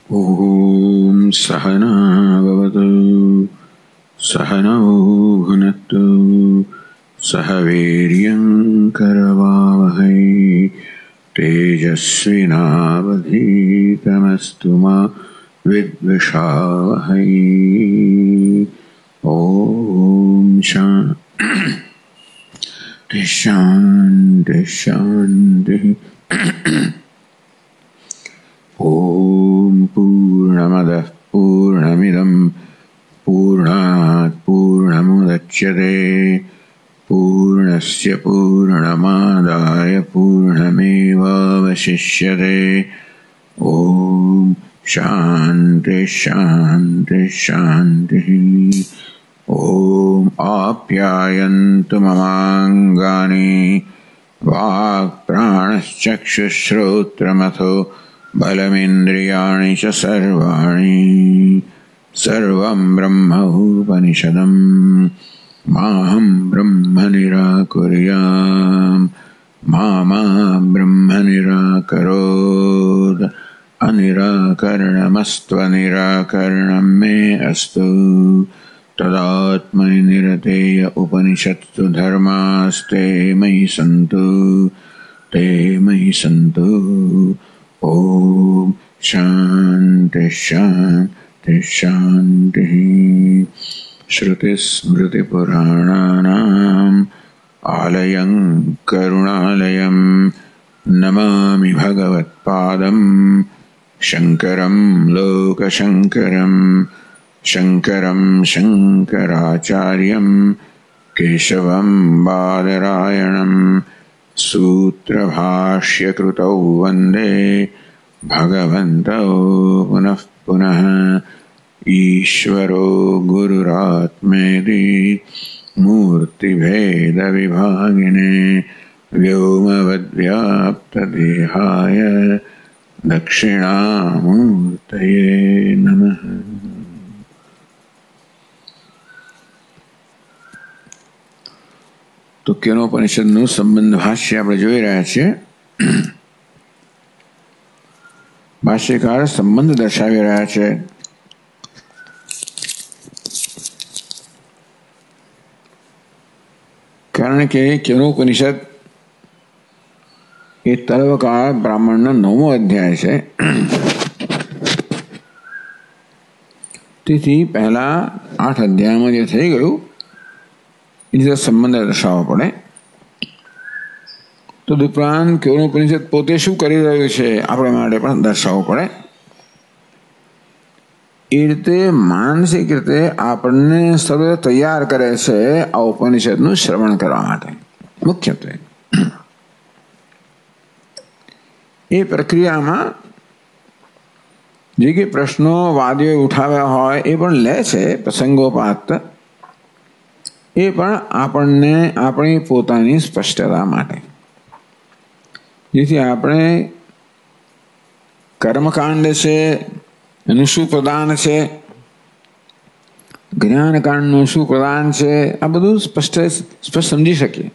ॐ सहना भवतु सहनौ भुनक्तु सह वीर्यं करवावहै तेजस्विनावधीतमस्तु मा विद्विषावहै। ॐ शान्ति शान्तिः। ॐ पूर्णमदः पूर्णमिदं पूर्णात् पूर्णमुदच्यते पूर्णस्य पूर्णमादाय पूर्णमेवावशिष्यते। ॐ शान्ति शान्ति शान्तिः। ॐ आप्यायन्तु ममाङ्गानि वाक्प्राणश्चक्षुश्रोत्रमथो बलमिन्द्रियाणि च सर्वाणि सर्वं ब्रह्मोपनिषदं माहं ब्रह्म निराकुर्याम् मा ब्रह्म निराकरोत्। अनिराकरणमस्त्वनिराकरणं मे अस्तु। तदात्मनि निरतेय उपनिषत्सु धर्मास्ते मयि सन्तु ते मयि सन्तु। ॐ शान्ति शान्ति शान्तिः। श्रुतिस्मृतिपुराणानाम् आलयं करुणालयं नमामि भगवत्पादं शङ्करं लोकशङ्करं शङ्करं शङ्कराचार्यं केशवं बादरायणं सूत्रभाष्यकृतौ वन्दे भगवन्तौ पुनः पुनः। ईश्वरो गुरुरात्मेति मूर्तिभेदविभागिने व्योमवद्व्याप्तदेहाय दक्षिणामूर्तये नमः। तो केनोपनिषदનું સંબંધ ભાષ્ય આપણે જોઈ રહ્યા છીએ। ભાષ્યકાર સંબંધ દર્શાવી રહ્યા છે। કારણ કે કેનોપનિષદ એ તર્વકાળ બ્રાહ્મણનો 9મો અધ્યાય છે। તેથી પહેલા 8 અધ્યાયમાં જે થઈ ગયું એની સંબંધ દર્શાવવો પડે। તો દુપ્રાંત કેનોપનિષદ પોતે શું કરી રહ્યું છે આપણા માટે પણ દર્શાવવું પડે। એ રીતે માનસિક રીતે આપણને સર્વ તૈયાર કરે છે આ ઉપનિષદનું શ્રવણ કરવા માટે મુખ્યત્વે। એ પ્રક્રિયામાં જે કે પ્રશ્નો વાદીઓએ ઉઠાવ્યા હોય એ પણ લે છે પ્રસંગોપાત। એ પણ આપણને આપણી પોતાની સ્પષ્ટતા માટે, જેથી આપણે કર્મકાંડ છે એનું શું પ્રદાન છે, જ્ઞાનકાંડનું શું પ્રદાન છે, આ બધું સ્પષ્ટ સમજી શકીએ।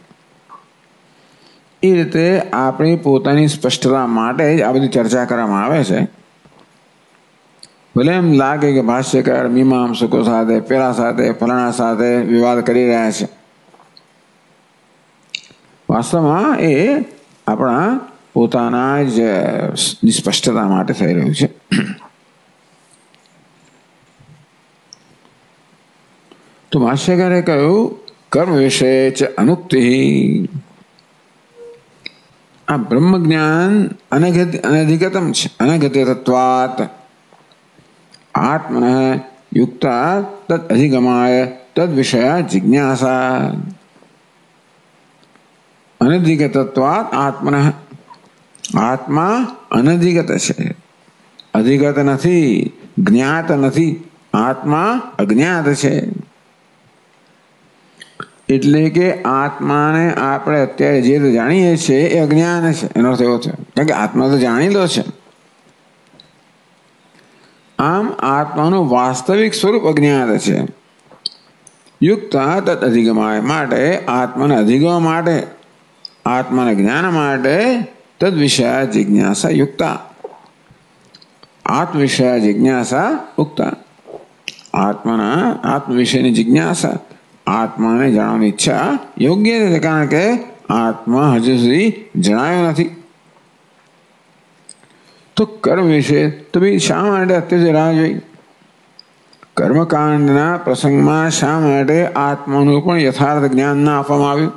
એ રીતે આપણી પોતાની સ્પષ્ટતા માટે જ આ બધી ચર્ચા કરવામાં આવે છે। ભલે એમ લાગે કે ભાષ્યકાર મીમાંસકો સાથે પેલા સાથે ફલાણા સાથે વિવાદ કરી રહ્યા છે, વાસ્તવમાં એ આપણા પોતાના જ સ્પષ્ટતા માટે થઈ રહ્યું છે। તો ભાષ્યકારે કહ્યું કર્મ વિશે ચ અનુક્તિ। આ બ્રહ્મ જ્ઞાન અનધિગતમ છે, અનગત્યત્વાત આત્મન યુક્તા તદ અધિગમાય તદ વિષયા જિજ્ઞાસા। અનધિગતત્વાત આત્મન, આત્મા અનધિગત છે, અધિગત નથી, જ્ઞાત નથી, આત્મા અજ્ઞાત છે। એટલે કે આત્માને આપણે અત્યારે જે જાણીએ છીએ એ અજ્ઞાન છે, એનો અર્થ એવો થયો। કારણ કે આત્મા તો જાણીલો છે। આમ આત્માનું વાસ્તવિક સ્વરૂપ અજ્ઞાત છે। યુક્ત તદ અધિગમાય માટે આત્માને અધિગમ માટે, આત્માના જ્ઞાન માટે તદ વિષય જિજ્ઞાસા યુક્તા, આત્મવિષય જિજ્ઞાસા ઉક્તા. આત્મ વિષયની જિજ્ઞાસા, આત્માને જાણવાની ઈચ્છા યોગ્ય નથી, કારણ કે આત્મા હજુ સુધી જણાયો નથી. તો કર્મ વિશે તો ભાઈ શા માટે અત્યારે રાહ જોઈ? કર્મકાંડના પ્રસંગમાં શા માટે આત્માનું પણ યથાર્થ જ્ઞાન ના આપવામાં આવ્યું?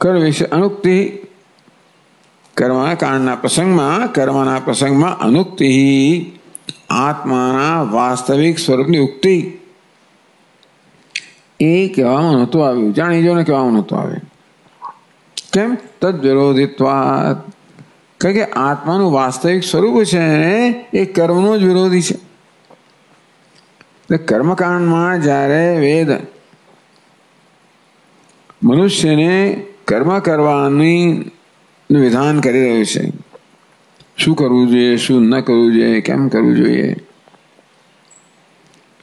કર્મ વિશે અનુક્તિ, કર્મકાંડના પ્રસંગમાં અનુક્તિ, આત્માના વાસ્તવિક સ્વરૂપની ઉક્તિ એ કહેવામાં નહોતું આવ્યું. જાણી જો ને કહેવામાં નહોતું આવ્યું. કેમ? તદ વિરોધિત્વાત. કારણ કે આત્માનું વાસ્તવિક સ્વરૂપ છે એ કર્મનો જ વિરોધી છે. કર્મકાંડમાં જ્યારે વેદ મનુષ્યને કર્મ કરવાની વિધાન કરી રહ્યું છે, શું કરવું જોઈએ, શું ન કરવું જોઈએ, કેમ કરવું જોઈએ,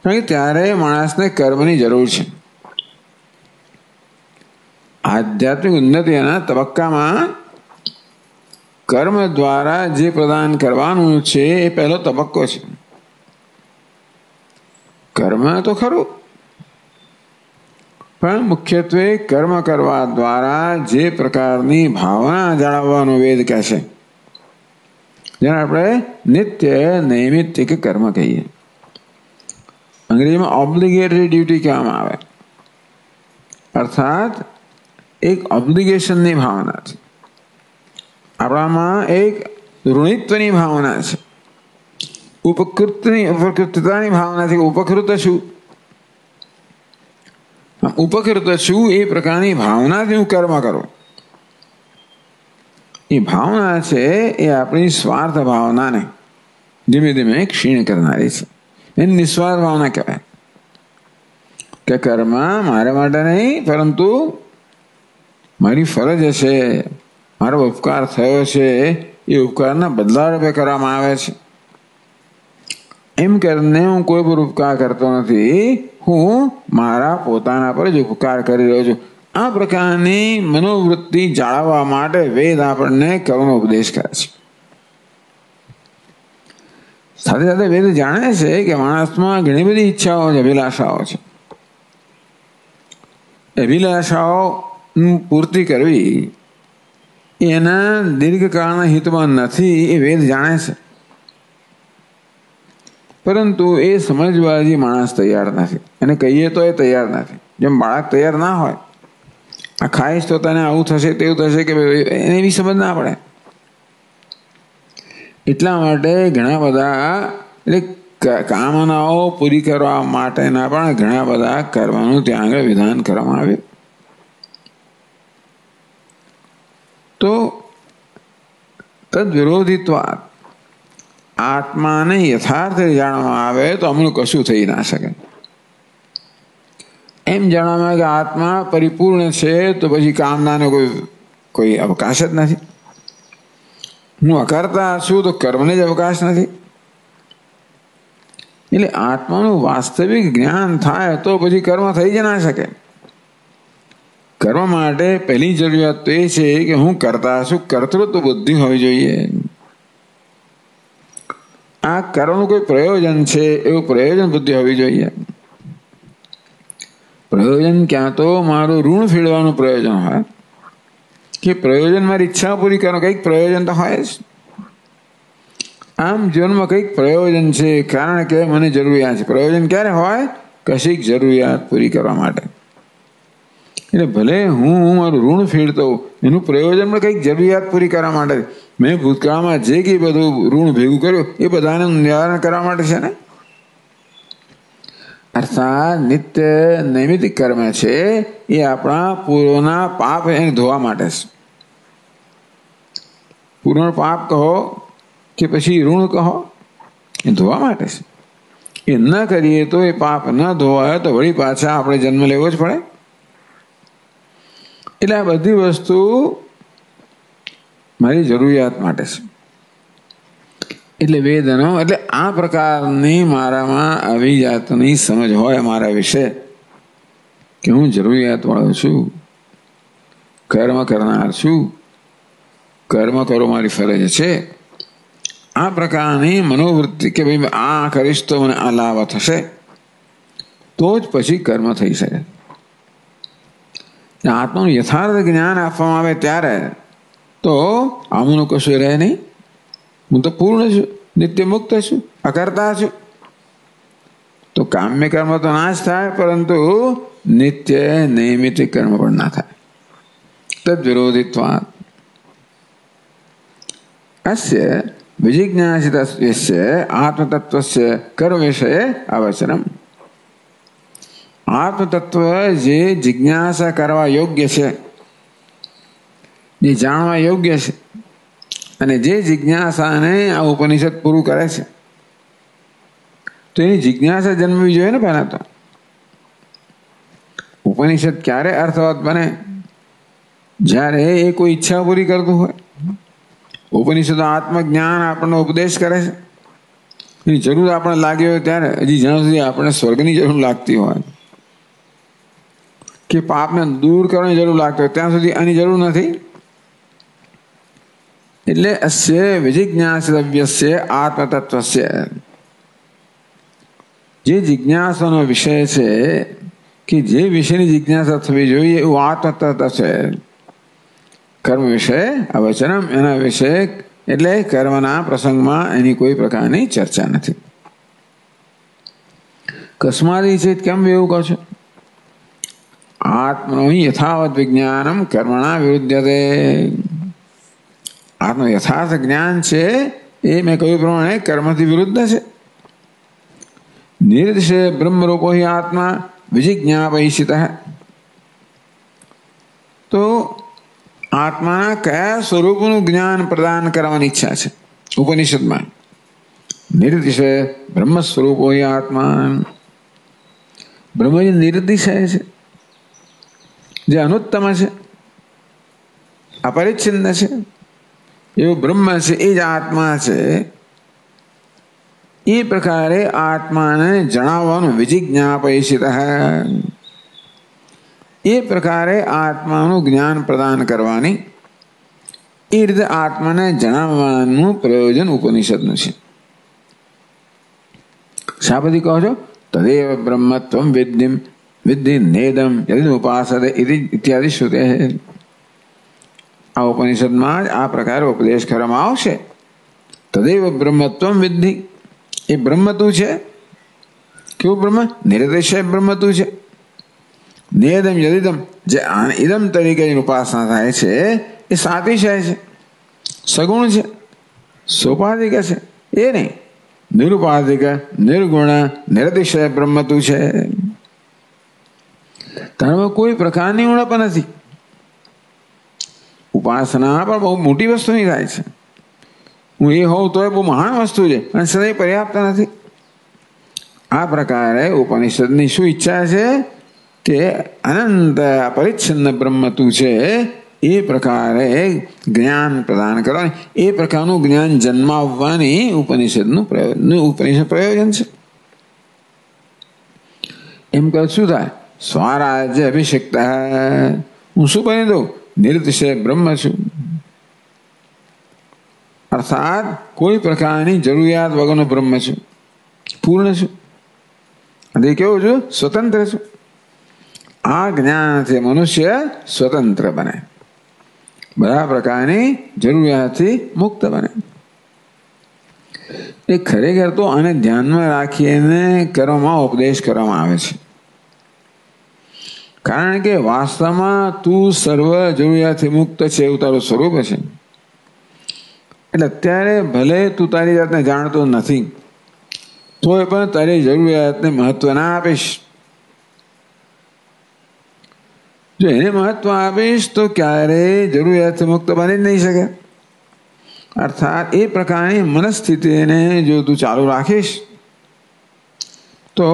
કારણ કે ત્યારે માણસને કર્મની જરૂર છે. આધ્યાત્મિક ઉન્નતિના તબક્કામાં કર્મ દ્વારા જે પ્રદાન કરવાનું છે એ પહેલો તબક્કો છે. કર્મ તો ખરું, પણ મુખ્યત્વે કર્મ કરવા દ્વારા જે પ્રકારની ભાવના જાળવવાનો વેદ કહે છે, જેને આપણે નિત્ય નૈમિત્તિક કર્મ કહીએ. અંગ્રેજીમાં ઓબ્લિગેટરી ડ્યુટી કહેવામાં આવે. અર્થાત એક ઓબ્લિગેશનની ભાવના છે, આપણામાં એક ઋણિત્વની ભાવના છે, ઉપકૃતતાની ભાવના છે. ઉપકૃત છું એ પ્રકારની ભાવનાથી હું કર્મ કરું. એ ભાવના છે એ આપણી સ્વાર્થ ભાવનાને ધીમે ધીમે ક્ષીણ કરનારી છે. એને નિસ્વાર્થ ભાવના કહેવાય કે કર્મ મારા માટે નહીં, પરંતુ મારી ફરજ છે, મારો ઉપકાર થયો છે એ ઉપકારના બદલા રૂપે કરવામાં આવે છે. એમ કરીને હું કોઈ પર ઉપકાર કરતો નથી, હું મારા પોતાના પર જ ઉપકાર કરી રહ્યો છું. આ પ્રકારની મનોવૃત્તિ જાળવવા માટે વેદ આપણને કર્મનો ઉપદેશ કરે છે. સાથે સાથે વેદ જાણે છે કે માણસમાં ઘણી બધી ઈચ્છાઓ છે, અભિલાષાઓ છે. અભિલાષાઓ પૂર્તિ કરવી એના દીર્ઘકાળના હિતમાં નથી, એ વેદ જાણે છે. પરંતુ એ સમજવા જે માણસ તૈયાર નથી, એને કહીએ તો એ તૈયાર નથી. જેમ બાળક તૈયાર ના હોય, આ ખાઈશ તો તને આવું થશે તેવું થશે, કે એને એવી સમજ ના પડે. એટલા માટે ઘણા બધા એટલે કામનાઓ પૂરી કરવા માટેના પણ ઘણા બધા કર્મનું ત્યાં આગળ વિધાન કરવામાં આવ્યું. તો તદ વિરોધિત્વાત, આત્માને યથાર્થ જાણવામાં આવે તો અમનું કશું થઈ ના શકે. એમ જાણવામાં આવે કે આત્મા પરિપૂર્ણ છે તો પછી કામનાનો કોઈ અવકાશ જ નથી. હું અકર્તા છું તો કર્મને જ અવકાશ નથી. એટલે આત્માનું વાસ્તવિક જ્ઞાન થાય તો પછી કર્મ થઈ જ ના શકે. કર્મ માટે પહેલી જરૂરિયાત તો એ છે કે હું કરતા છું, કર્તૃત્વ બુદ્ધિ હોવી જોઈએ. આ કર્મનું કોઈ પ્રયોજન છે એવું પ્રયોજન બુદ્ધિ હોવી જોઈએ. પ્રયોજન ક્યાં તો મારું ઋણ ફેરવાનું પ્રયોજન હોય, કે પ્રયોજન મારી ઈચ્છા પૂરી કરવાનું, કંઈક પ્રયોજન તો હોય જ. આમ જીવનમાં કંઈક પ્રયોજન છે, કારણ કે મને જરૂરિયાત છે. પ્રયોજન ક્યારે હોય? કશીક જરૂરિયાત પૂરી કરવા માટે. એટલે ભલે હું મારું ઋણ ફેરતો, એનું પ્રયોજન પણ કંઈક જરૂરિયાત પૂરી કરવા માટે. મેં ભૂતકાળમાં જે કંઈ બધું ઋણ ભેગું કર્યું એ બધાને નિવારણ કરવા માટે છે ને. અર્થાત નિત્ય નૈમિતિક કર્મ છે એ આપણા પૂર્વના પાપ એને ધોવા માટે છે. પૂર્વનો પાપ કહો કે પછી ઋણ કહો, એ ધોવા માટે છે. એ ન કરીએ તો એ પાપ ન ધોવાય તો વળી પાછા આપણે જન્મ લેવો જ પડે. એટલે આ બધી વસ્તુ મારી જરૂરિયાત માટે છે. એટલે વેદનો એટલે આ પ્રકારની મારામાં આવી જાતની સમજ હોય મારા વિશે કે હું જરૂરિયાત વાળો છું, કર્મ કરનાર છું, કર્મ કરો મારી ફરજ છે, આ પ્રકારની મનોવૃત્તિ કે ભાઈ આ કરીશ તો મને આ લાભ થશે, તો જ પછી કર્મ થઈ શકે. આત્માનું યથાર્થ જ્ઞાન આપવામાં આવે ત્યારે તો આમનું કશું રહે નહીં. હું તો પૂર્ણ છું, નિત્ય મુક્ત છું, અકર્તા છું. તો કામ્ય કર્મ તો ના જ થાય, પરંતુ નિત્ય નૈમિત્તિક કર્મ પણ ના થાય. તદ વિરોધિત્વાत् અસ્ય વિજિજ્ઞાસિતસ્ય આત્મતત્વસ્ય કર્મ વિષયે અવચનમ. આત્મતત્વ જે જિજ્ઞાસા કરવા યોગ્ય છે, જે જાણવા યોગ્ય છે, અને જે જિજ્ઞાસાને આ ઉપનિષદ પૂરું કરે છે, તો એની જિજ્ઞાસા જન્મવી જોઈએ ને. પહેલા તો ઉપનિષદ ક્યારે અર્થવત બને? જ્યારે એ કોઈ ઈચ્છા પૂરી કરતું હોય. ઉપનિષદો આત્મજ્ઞાન આપણને ઉપદેશ કરે છે, એની જરૂર આપણને લાગી હોય ત્યારે. હજી જ્યાં સુધી આપણને સ્વર્ગની જરૂર લાગતી હોય કે પાપને દૂર કરવાની જરૂર લાગતી હોય ત્યાં સુધી આની જરૂર નથી. એટલે અસ્ય વિજિજ્ઞાસિતવ્યસ્ય આત્મતત્વસ્ય, જે જિજ્ઞાસાનો વિષય છે કે જે વિષયની જિજ્ઞાસા થવી જોઈએ એવું આત્મતત્વ છે. કર્મ વિષય અવચનમ, એના વિષય એટલે કર્મના પ્રસંગમાં એની કોઈ પ્રકારની ચર્ચા નથી. કસ્માદી ચેત, કેમ એવું કહો છો? આત્મનો યથાવત વિજ્ઞાનમ કર્મણા વિરુદ્ધતે. આત્મ યથાર્થ જ્ઞાન છે એ મેં કહ્યું પ્રમાણે કર્મથી વિરુદ્ધ છે. નિર્દિશે બ્રહ્મરૂપો હિ આત્મા વિજિજ્ઞાપયિષિત. તો આત્માના કયા સ્વરૂપનું જ્ઞાન પ્રદાન કરવાની ઈચ્છા છે ઉપનિષદમાં? નિર્દિશે બ્રહ્મ સ્વરૂપો હિ આત્મા. બ્રહ્મ જે નિર્દિશ છે, જે અનુત્તમ છે, અપરિચ્છિન્ન છે, એવું બ્રહ્મ છે, એ જ આત્મા છે. એ પ્રકારે આત્માને જણાવવાનું વિજિજ્ઞાપયિષિત. એ પ્રકારે આત્માનું જ્ઞાન પ્રદાન કરવાની, એ રીતે આત્માને જણાવવાનું પ્રયોજન ઉપનિષદનું છે. શા પછી કહો છો? તદેવ બ્રહ્મત્વમ વિદ્ધિમ વિદ્ધિ નેદમ યદિ ઉપાસતે ઇત્યાદિ શ્રુતે. આ ઉપનિષદમાં જ આ પ્રકારે ઉપદેશ કરવામાં આવશે. તદેવ બ્રહ્મત્વમ વિદ્ધિ, એ બ્રહ્મ તું છે. કેવું બ્રહ્મ? નિરતિશય બ્રહ્મ તું છે. નેદમ યદિદમ, જે ઇદમ તરીકે ઉપાસના થાય છે એ સાતિશય છે, સગુણ છે, સોપાધિક છે. એ નહીં, નિરુપાધિક નિર્ગુણ નિરતિશય બ્રહ્મ તું છે. તારામાં કોઈ પ્રકારની ઉણપ નથી. ઉપાસના પણ બહુ મોટી વસ્તુ નહીં થાય છે. હું એ હોઉં તો એ બહુ મહાન વસ્તુ છે અને સદાય પર્યાપ્ત નથી. આ પ્રકારે ઉપનિષદની શું ઈચ્છા છે કે અનંત અપરિચ્છિન્ન બ્રહ્મ તું છે, એ પ્રકારે જ્ઞાન પ્રદાન કરવાની, એ પ્રકારનું જ્ઞાન જન્માવવાની ઉપનિષદ પ્રયોજન છે. એમ કહે શું થાય? સ્વરાજ્ય અભિષિક્ત, હું શું બની દઉં? નિરતિશય બ્રહ્મ છું. અર્થાત કોઈ પ્રકારની જરૂરિયાત વગરનો બ્રહ્મ છું, પૂર્ણ છું. અને કેવું છું? સ્વતંત્ર છું. આ જ્ઞાનથી મનુષ્ય સ્વતંત્ર બને, બધા પ્રકારની જરૂરિયાતથી મુક્ત બને. એ ખરેખર તો આને ધ્યાનમાં રાખીને કરવામાં ઉપદેશ કરવામાં આવે છે. કારણ કે વાસ્તવમાં તું સર્વ જરૂરિયાતથી મુક્ત છે એવું તારું સ્વરૂપ છે. એટલે અત્યારે ભલે તું તારી જાતને જાણતો નથી, તોય પણ તારી જરૂરિયાતને મહત્વ ના આપીશ. જો એને મહત્વ આપીશ તો ક્યારેય જરૂરિયાતથી મુક્ત બની જ નહીં શકે. અર્થાત એ પ્રકારની મનસ્થિતિને જો તું ચાલુ રાખીશ તો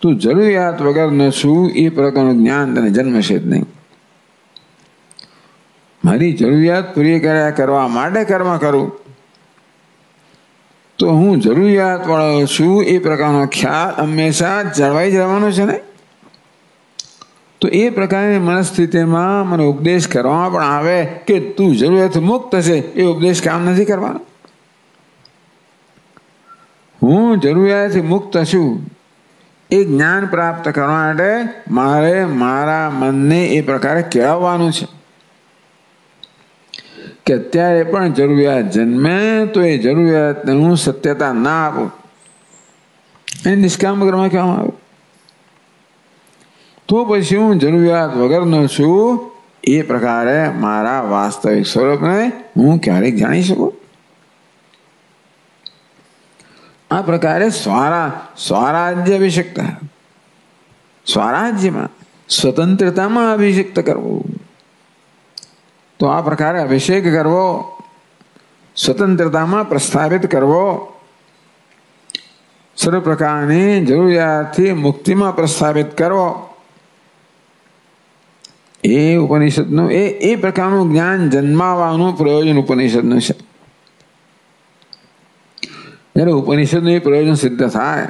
તું જરૂરિયાત વગરનો છું એ પ્રકારનું જ્ઞાન તને જન્મશે જ નહીં. મારી જરૂરિયાત પૂરી કરવા માટે કર્મ કરું તો હું જરૂરિયાત વાળો છું એ પ્રકારનો ખ્યાલ હંમેશા જળવાઈ જ રહેવાનો છે ને. તો એ પ્રકારની મનસ્થિતિમાં મને ઉપદેશ કરવામાં પણ આવે કે તું જરૂરિયાત મુક્ત છે, એ ઉપદેશ કામ નથી કરવાનો. હું જરૂરિયાતથી મુક્ત છું એ જ્ઞાન પ્રાપ્ત કરવા માટે મારે મારા મનને એ પ્રકારે કેળવવાનું છે કે અત્યારે પણ જરૂરિયાત જન્મે તો એ જરૂરિયાતને હું સત્યતા ના આપું. એ નિષ્કામ કર્મ કહેવામાં આવે. તો પછી હું જરૂરિયાત વગરનો છું એ પ્રકારે મારા વાસ્તવિક સ્વરૂપને હું ક્યારેક જાણી શકું. આ પ્રકારે સ્વરાજ્ય અભિષિક્ત, સ્વરાજ્યમાં સ્વતંત્રતામાં અભિષિક્ત કરવું. તો આ પ્રકારે અભિષેક કરવો, સ્વતંત્રતામાં પ્રસ્થાપિત કરવો, સર્વ પ્રકારની જરૂરિયાતથી મુક્તિમાં પ્રસ્થાપિત કરવો, એ ઉપનિષદનું એ પ્રકારનું જ્ઞાન જન્માવાનું પ્રયોજન ઉપનિષદનું છે. જ્યારે ઉપનિષદનું એ પ્રયોજન સિદ્ધ થાય,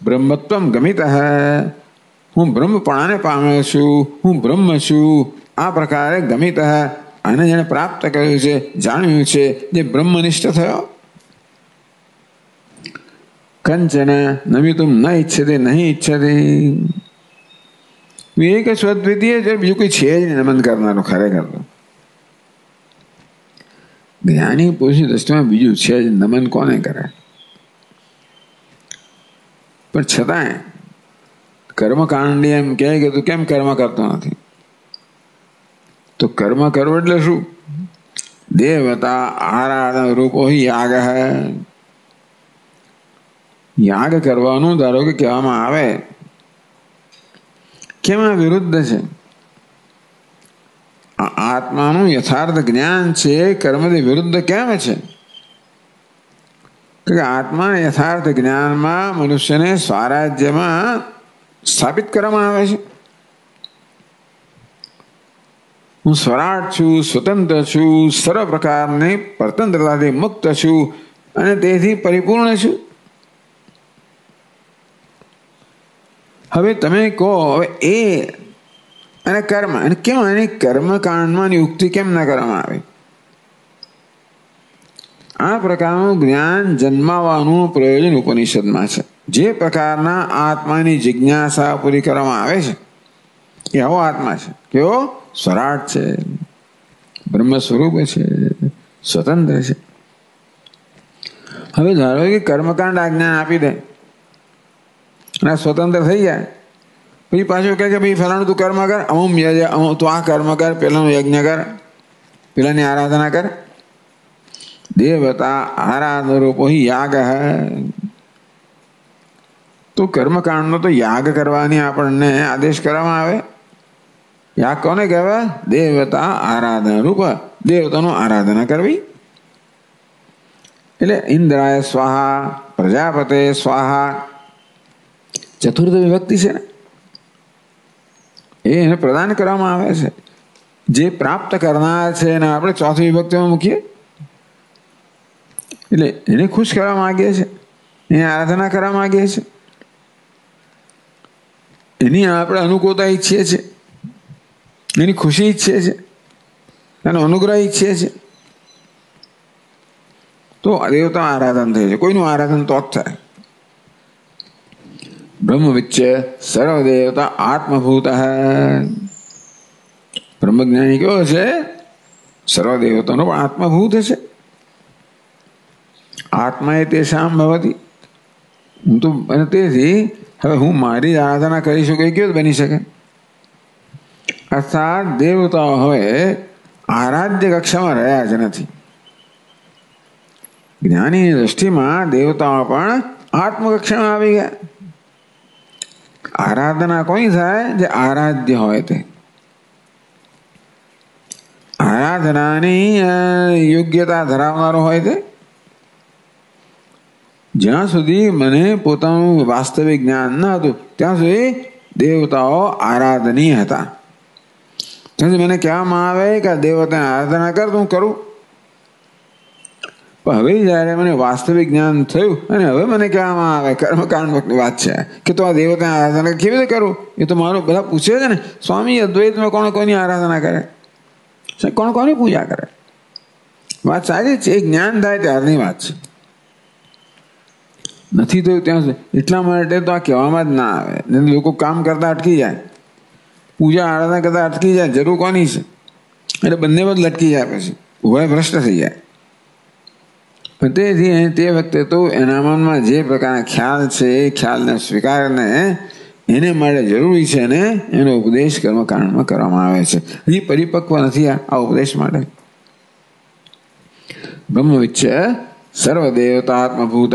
બ્રહ્મત્વમ ગમિત, હું બ્રહ્મપણાને પામ્યો છું, હું બ્રહ્મ છું, આ પ્રકારે ગમિત, આને જેને પ્રાપ્ત કર્યું છે, જાણ્યું છે, જે બ્રહ્મનિષ્ઠ થયો. કંચન નમિતુમ ન ઈચ્છતે નહીં ઈચ્છતે, એક સ્વદ્વિતીય, બીજું કોઈ છે જ નહીં નમન કરનારું. ખરેખર જ્ઞાની પુરુષની દ્રષ્ટિમાં બીજું છે જ, નમન કોને કરે? પણ છતાંય કર્મકાંડી એમ કહે કે તું કેમ કર્મ કરતો નથી? તો કર્મ કરવું એટલે શું? દેવતા આરાધન રૂપો યાગ હૈ. યાગ કરવાનું ધારો કે કહેવામાં આવે, કેમ આ વિરુદ્ધ છે? આત્માનું યથાર્થ જ્ઞાન છે, કર્મથી વિરુદ્ધ કેમ છે? કે આત્માના યથાર્થ જ્ઞાનમાં મનુષ્યને સ્વરાજ્યમાં સ્થાપિત કરવામાં આવે છે. હું સ્વરાટ છું, સ્વતંત્ર છું, સર્વ પ્રકારની પરતંત્રતાથી મુક્ત છું અને તેથી પરિપૂર્ણ છું. હવે તમે કહો, હવે એ અને કર્મ, અને કેમ આની કર્મકાંડમાં યુક્તિ કેમ ના કરવામાં આવે? આ પ્રકારનું જ્ઞાન જન્માવાનું પ્રયોજન ઉપનિષદમાં છે. જે પ્રકારના આત્માની જિજ્ઞાસા પૂરી કરવામાં આવે છે એ આવો આત્મા છે. કેવો? સ્વરાટ છે, બ્રહ્મ સ્વરૂપ છે, સ્વતંત્ર છે. હવે ધારો કે કર્મકાંડ આજ્ઞા આપી દે અને સ્વતંત્ર થઈ જાય, પછી પાછું કહે કે ભાઈ ફલાણું તું કર્મ કર, અમુક તું આ કર્મ કર, પેલાનું યજ્ઞ કર, પેલાની આરાધના કર. દેવતા આરાધન રૂપો યાગ હૈ. તો કર્મકાંડનો તો યાગ કરવાની આપણને આદેશ કરવામાં આવે. યાગ કોને કહેવાય? દેવતા આરાધન રૂપ, દેવતાનું આરાધના કરવી. એટલે ઇન્દ્રાય સ્વાહા, પ્રજાપતે સ્વાહા, ચતુર્થ વિભક્તિ છે ને, એને પ્રદાન કરવામાં આવે છે. જે પ્રાપ્ત કરનાર છે એને આપણે ચોથી વિભક્તિમાં મૂકીએ, એટલે એને ખુશ કરવા માંગીએ છીએ, એને આરાધના કરવા માંગીએ છીએ, એની આપણે અનુકૂળતા ઈચ્છીએ છીએ, એની ખુશી ઈચ્છીએ છીએ, એનો અનુગ્રહ ઈચ્છીએ છીએ. તો દેવતા આરાધન થાય છે. કોઈનું આરાધન તો જ થાય. બ્રહ્મવિચ્ચ સર્વદેવતા આત્મભૂત. બ્રહ્મજ્ઞાની કેવો છે? સર્વદેવતાનો પણ આત્મભૂત છે. આત્મા એ તેષામ ભવતી. હું તો, અને તેથી હવે હું મારી આરાધના કરી શકું એ કેવું બની શકે? અર્થાત દેવતાઓ હવે આરાધ્ય કક્ષામાં રહ્યા જ નથી. જ્ઞાનીની દ્રષ્ટિમાં દેવતાઓ પણ આત્મકક્ષામાં આવી ગયા. આરાધના કોઈ થાય? જે આરાધ્ય હોય તે. આરાધનાની યોગ્યતા ધરાવનારો હોય તે. જ્યાં સુધી મને પોતાનું વાસ્તવિક જ્ઞાન ન હતું ત્યાં સુધી દેવતાઓ આરાધનીય હતા. ત્યાં મને કહેવામાં આવે કે દેવતાની આરાધના કર, હું કરું. પણ હવે જ્યારે મને વાસ્તવિક જ્ઞાન થયું અને હવે મને કહેવામાં આવે, કર્મકાંડની વાત છે, કે તો આ દેવતાની આરાધના કેવી રીતે કરું? એ તો મારું બધા પૂછે છે ને, સ્વામી અદ્વૈતમાં કોણ કોની આરાધના કરે, કોણ કોની પૂજા કરે? વાત સારી છે, એ જ્ઞાન થાય ત્યારની વાત છે. નથી થયું ત્યાં સુધી. એટલા માટે તો આ કહેવામાં જ ના આવે. લોકો કામ કરતા અટકી જાય, પૂજા આરાધના કરતા અટકી જાય, જરૂર કોની છે? એટલે બંને બધું લટકી જાય, પછી ઉભા ભ્રષ્ટ થઈ જાય. તેથી તે વખતે તો એના મનમાં જે પ્રકારના ખ્યાલ છે એ ખ્યાલને સ્વીકારને એને માટે જરૂરી છે ને એનો ઉપદેશ કર્મકાંડમાં કરવામાં આવે છે. હજી પરિપક્વ નથી આ ઉપદેશ માટે. બ્રહ્મવિચ્ચ સર્વદેવતાત્મભૂત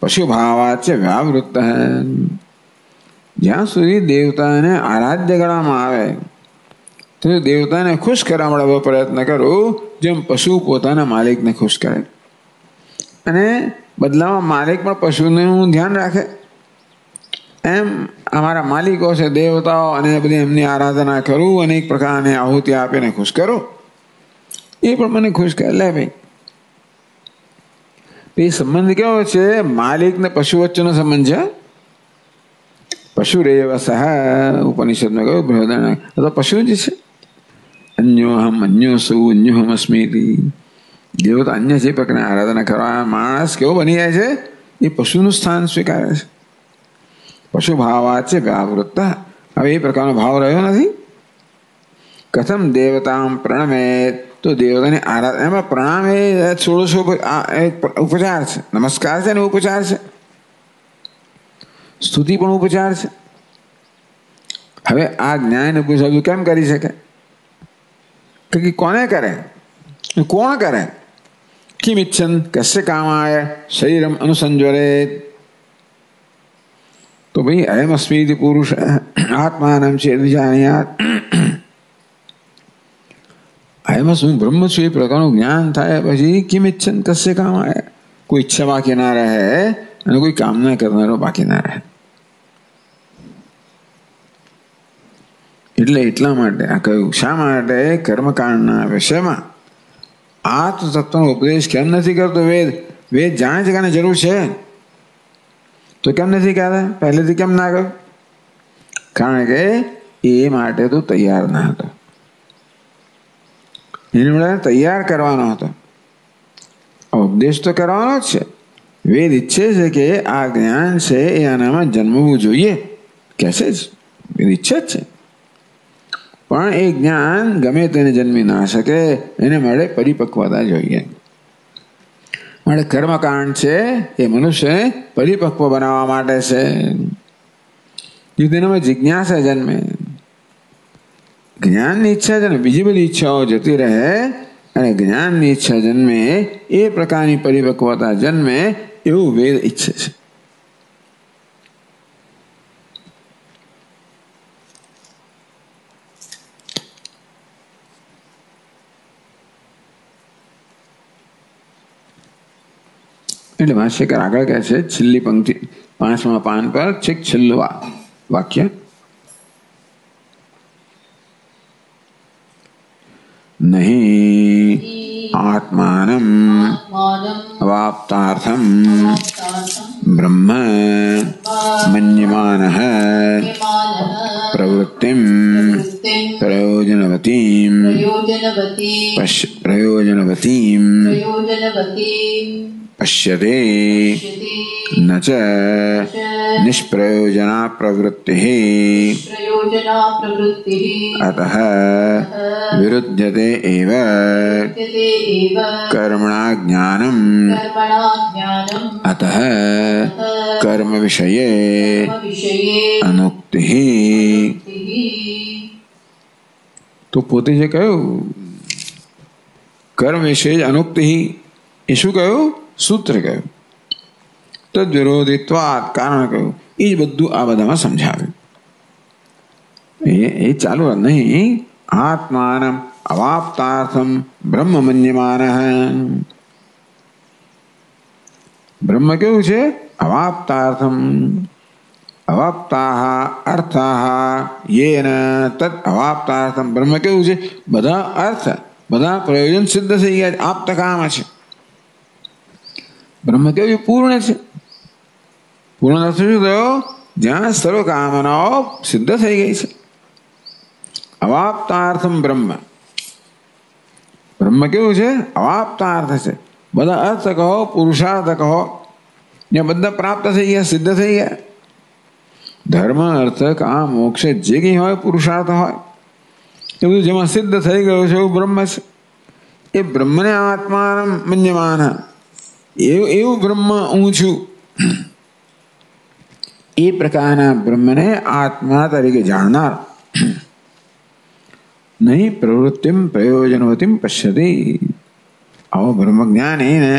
પશુભાવાચ વ્યાવૃત્ત. જ્યાં સુધી દેવતાને આરાધ્ય ગણવામાં આવે તો દેવતાને ખુશ કરવા માટે પ્રયત્ન કરો, જેમ પશુ પોતાના માલિકને ખુશ કરે અને બદલામાં માલિક પણ પશુનું ધ્યાન રાખે. એમ અમારા માલિકો છે દેવતાઓ, અને બધી એમની આરાધના કરું અને એક પ્રકારની આહુતિ આપીને ખુશ કરો, એ પણ મને ખુશ કરે. લે ભાઈ, એ સંબંધ કેવો છે? માલિક ને પશુ વચ્ચેનો સંબંધ છે. પશુરેવ સહ ઉપનિષદમાં કહ્યું, બૃહદારણ્યક તો પશુ જ છે. અન્યોહમ અન્યોસુ અન્યોહમ અસ્મિતિ. દેવતા અન્ય જે પ્રકારની આરાધના કરવા માણસ કેવો બની જાય છે? એ પશુનું સ્થાન સ્વીકારે છે. પશુ ભાવાચ વ્યાવૃત્ત. હવે એ પ્રકારનો ભાવ રહ્યો નથી. કથમ દેવતામ પ્રણમે. તો દેવતાની આરાધના, એમાં પ્રણામ એ 1600 ઉપચાર છે. નમસ્કાર છે ને ઉપચાર છે, સ્તુતિ પણ ઉપચાર છે. હવે આ જ્ઞાન ઉપચાર કેમ કરી શકે? કે કોને કરે? કોણ કરે? કિમ ઇચ્છન કસ્ય કામાય શરીરમ અનુસંજરે. તો ભાઈ અયમ અસ્મિતિ પુરુષ આત્માનમ ચેદ વિજાનયાત. અયમ હું બ્રહ્મ છું એ પ્રકારનું જ્ઞાન થાય પછી કિમ ઇચ્છન કસ્ય કામાય. કોઈ ઈચ્છા બાકી ના રહે અને કોઈ કામના કરનારો બાકી ના રહે. એટલે એટલા માટે આ કહ્યું. શા માટે? કર્મકાંડના વિષયમાં આત્મ તત્વનો ઉપદેશ કેમ નથી કરતો વેદ? વેદ જાણે છે કે આની જરૂર છે, તો કેમ નથી કહેતા? પહેલેથી કેમ ના કહ્યું? કારણ કે એ માટે તો તૈયાર ના હતો. એને બધા તૈયાર કરવાનો હતો. ઉપદેશ તો કરવાનો જ છે. વેદ ઈચ્છે છે કે આ જ્ઞાન છે એ આનામાં જન્મવું જોઈએ, કહે છે જ, વેદ ઈચ્છે જ છે. પણ એ જ્ઞાન ગમે તેને જન્મી ના શકે, એને માટે પરિપક્વતા જોઈએ. માટે કર્મકાંડ છે એ મનુષ્યને પરિપક્વ બનાવવા માટે છે. તેનામાં જિજ્ઞાસા જન્મે, જ્ઞાનની ઈચ્છા છે ને બીજી બધી ઈચ્છાઓ જતી રહે અને જ્ઞાનની ઈચ્છા જન્મે, એ પ્રકારની પરિપક્વતા જન્મે એવું વેદ ઈચ્છે છે. એટલે ભાષ્યકાર આગળ કહે છે, છેલ્લી પંક્તિ 5મા પાન પર છેક છેલ્લું વાક્ય. નહીં આત્માનમ અવાપ્તાર્થમ બ્રહ્મ મન્યમાનઃ પ્રવૃત્તિમ પ્રયોજનવતીમ પશ્યતે ન ચ નિષ્પ્રયોજના પ્રવૃત્તિઃ અતઃ વિરુધ્યતે એવ કર્મણા જ્ઞાનમ અતઃ કર્મ વિષયે અનુક્તિઃ. તો પોતે જે કહ્યું કર્મ વિષય અનુક્તિ, એ શું કહ્યું? સૂત્ર કહ્યું. તદ્વિરોધિત્વાત, કારણ કહ્યું. એ જ બધું આ બધામાં સમજાવ્યું. એ ચાલુ નહીં. આત્માનમ અવાપ્તાર્થમ બ્રહ્મ મન્યમાનઃ. બ્રહ્મ કેવું છે? અવાપ્તાર્થમ. અવાપ્તાહ અર્થાહ યેન તદ અવાપ્તાર્થમ. બ્રહ્મ કેવું છે? બધા અર્થ, બધા પ્રયોજન સિદ્ધ થઈ ગયા. આપ્તકામ છે બ્રહ્મ. કેવું? પૂર્ણ છે. પૂર્ણ અર્થ શું થયો? જ્યાં સર્વ કામનાઓ સિદ્ધ થઈ ગઈ છે. અવાપ્તાર્થમ બ્રહ્મ. બ્રહ્મ કેવું છે? અવાપ્તાર્થ છે. બધા અર્થ કહો, પુરુષાર્થ કહો, ત્યાં બધા પ્રાપ્ત થઈ ગયા, સિદ્ધ થઈ ગયા. ધર્મ, અર્થ, કામ, મોક્ષ જે કંઈ હોય, પુરુષાર્થ હોય, એ બધું જેમાં સિદ્ધ થઈ ગયું છે એવું બ્રહ્મ છે. એ બ્રહ્મને આત્મા મન્યમાન, એવું બ્રહ્મ હું છું. એ પ્રકારના બ્રહ્મને આત્મા તરીકે જાણનાર નહીં પ્રવૃત્તિમ પ્રયોજનવતીમ પશ્યતિ. આવો બ્રહ્મજ્ઞાનીને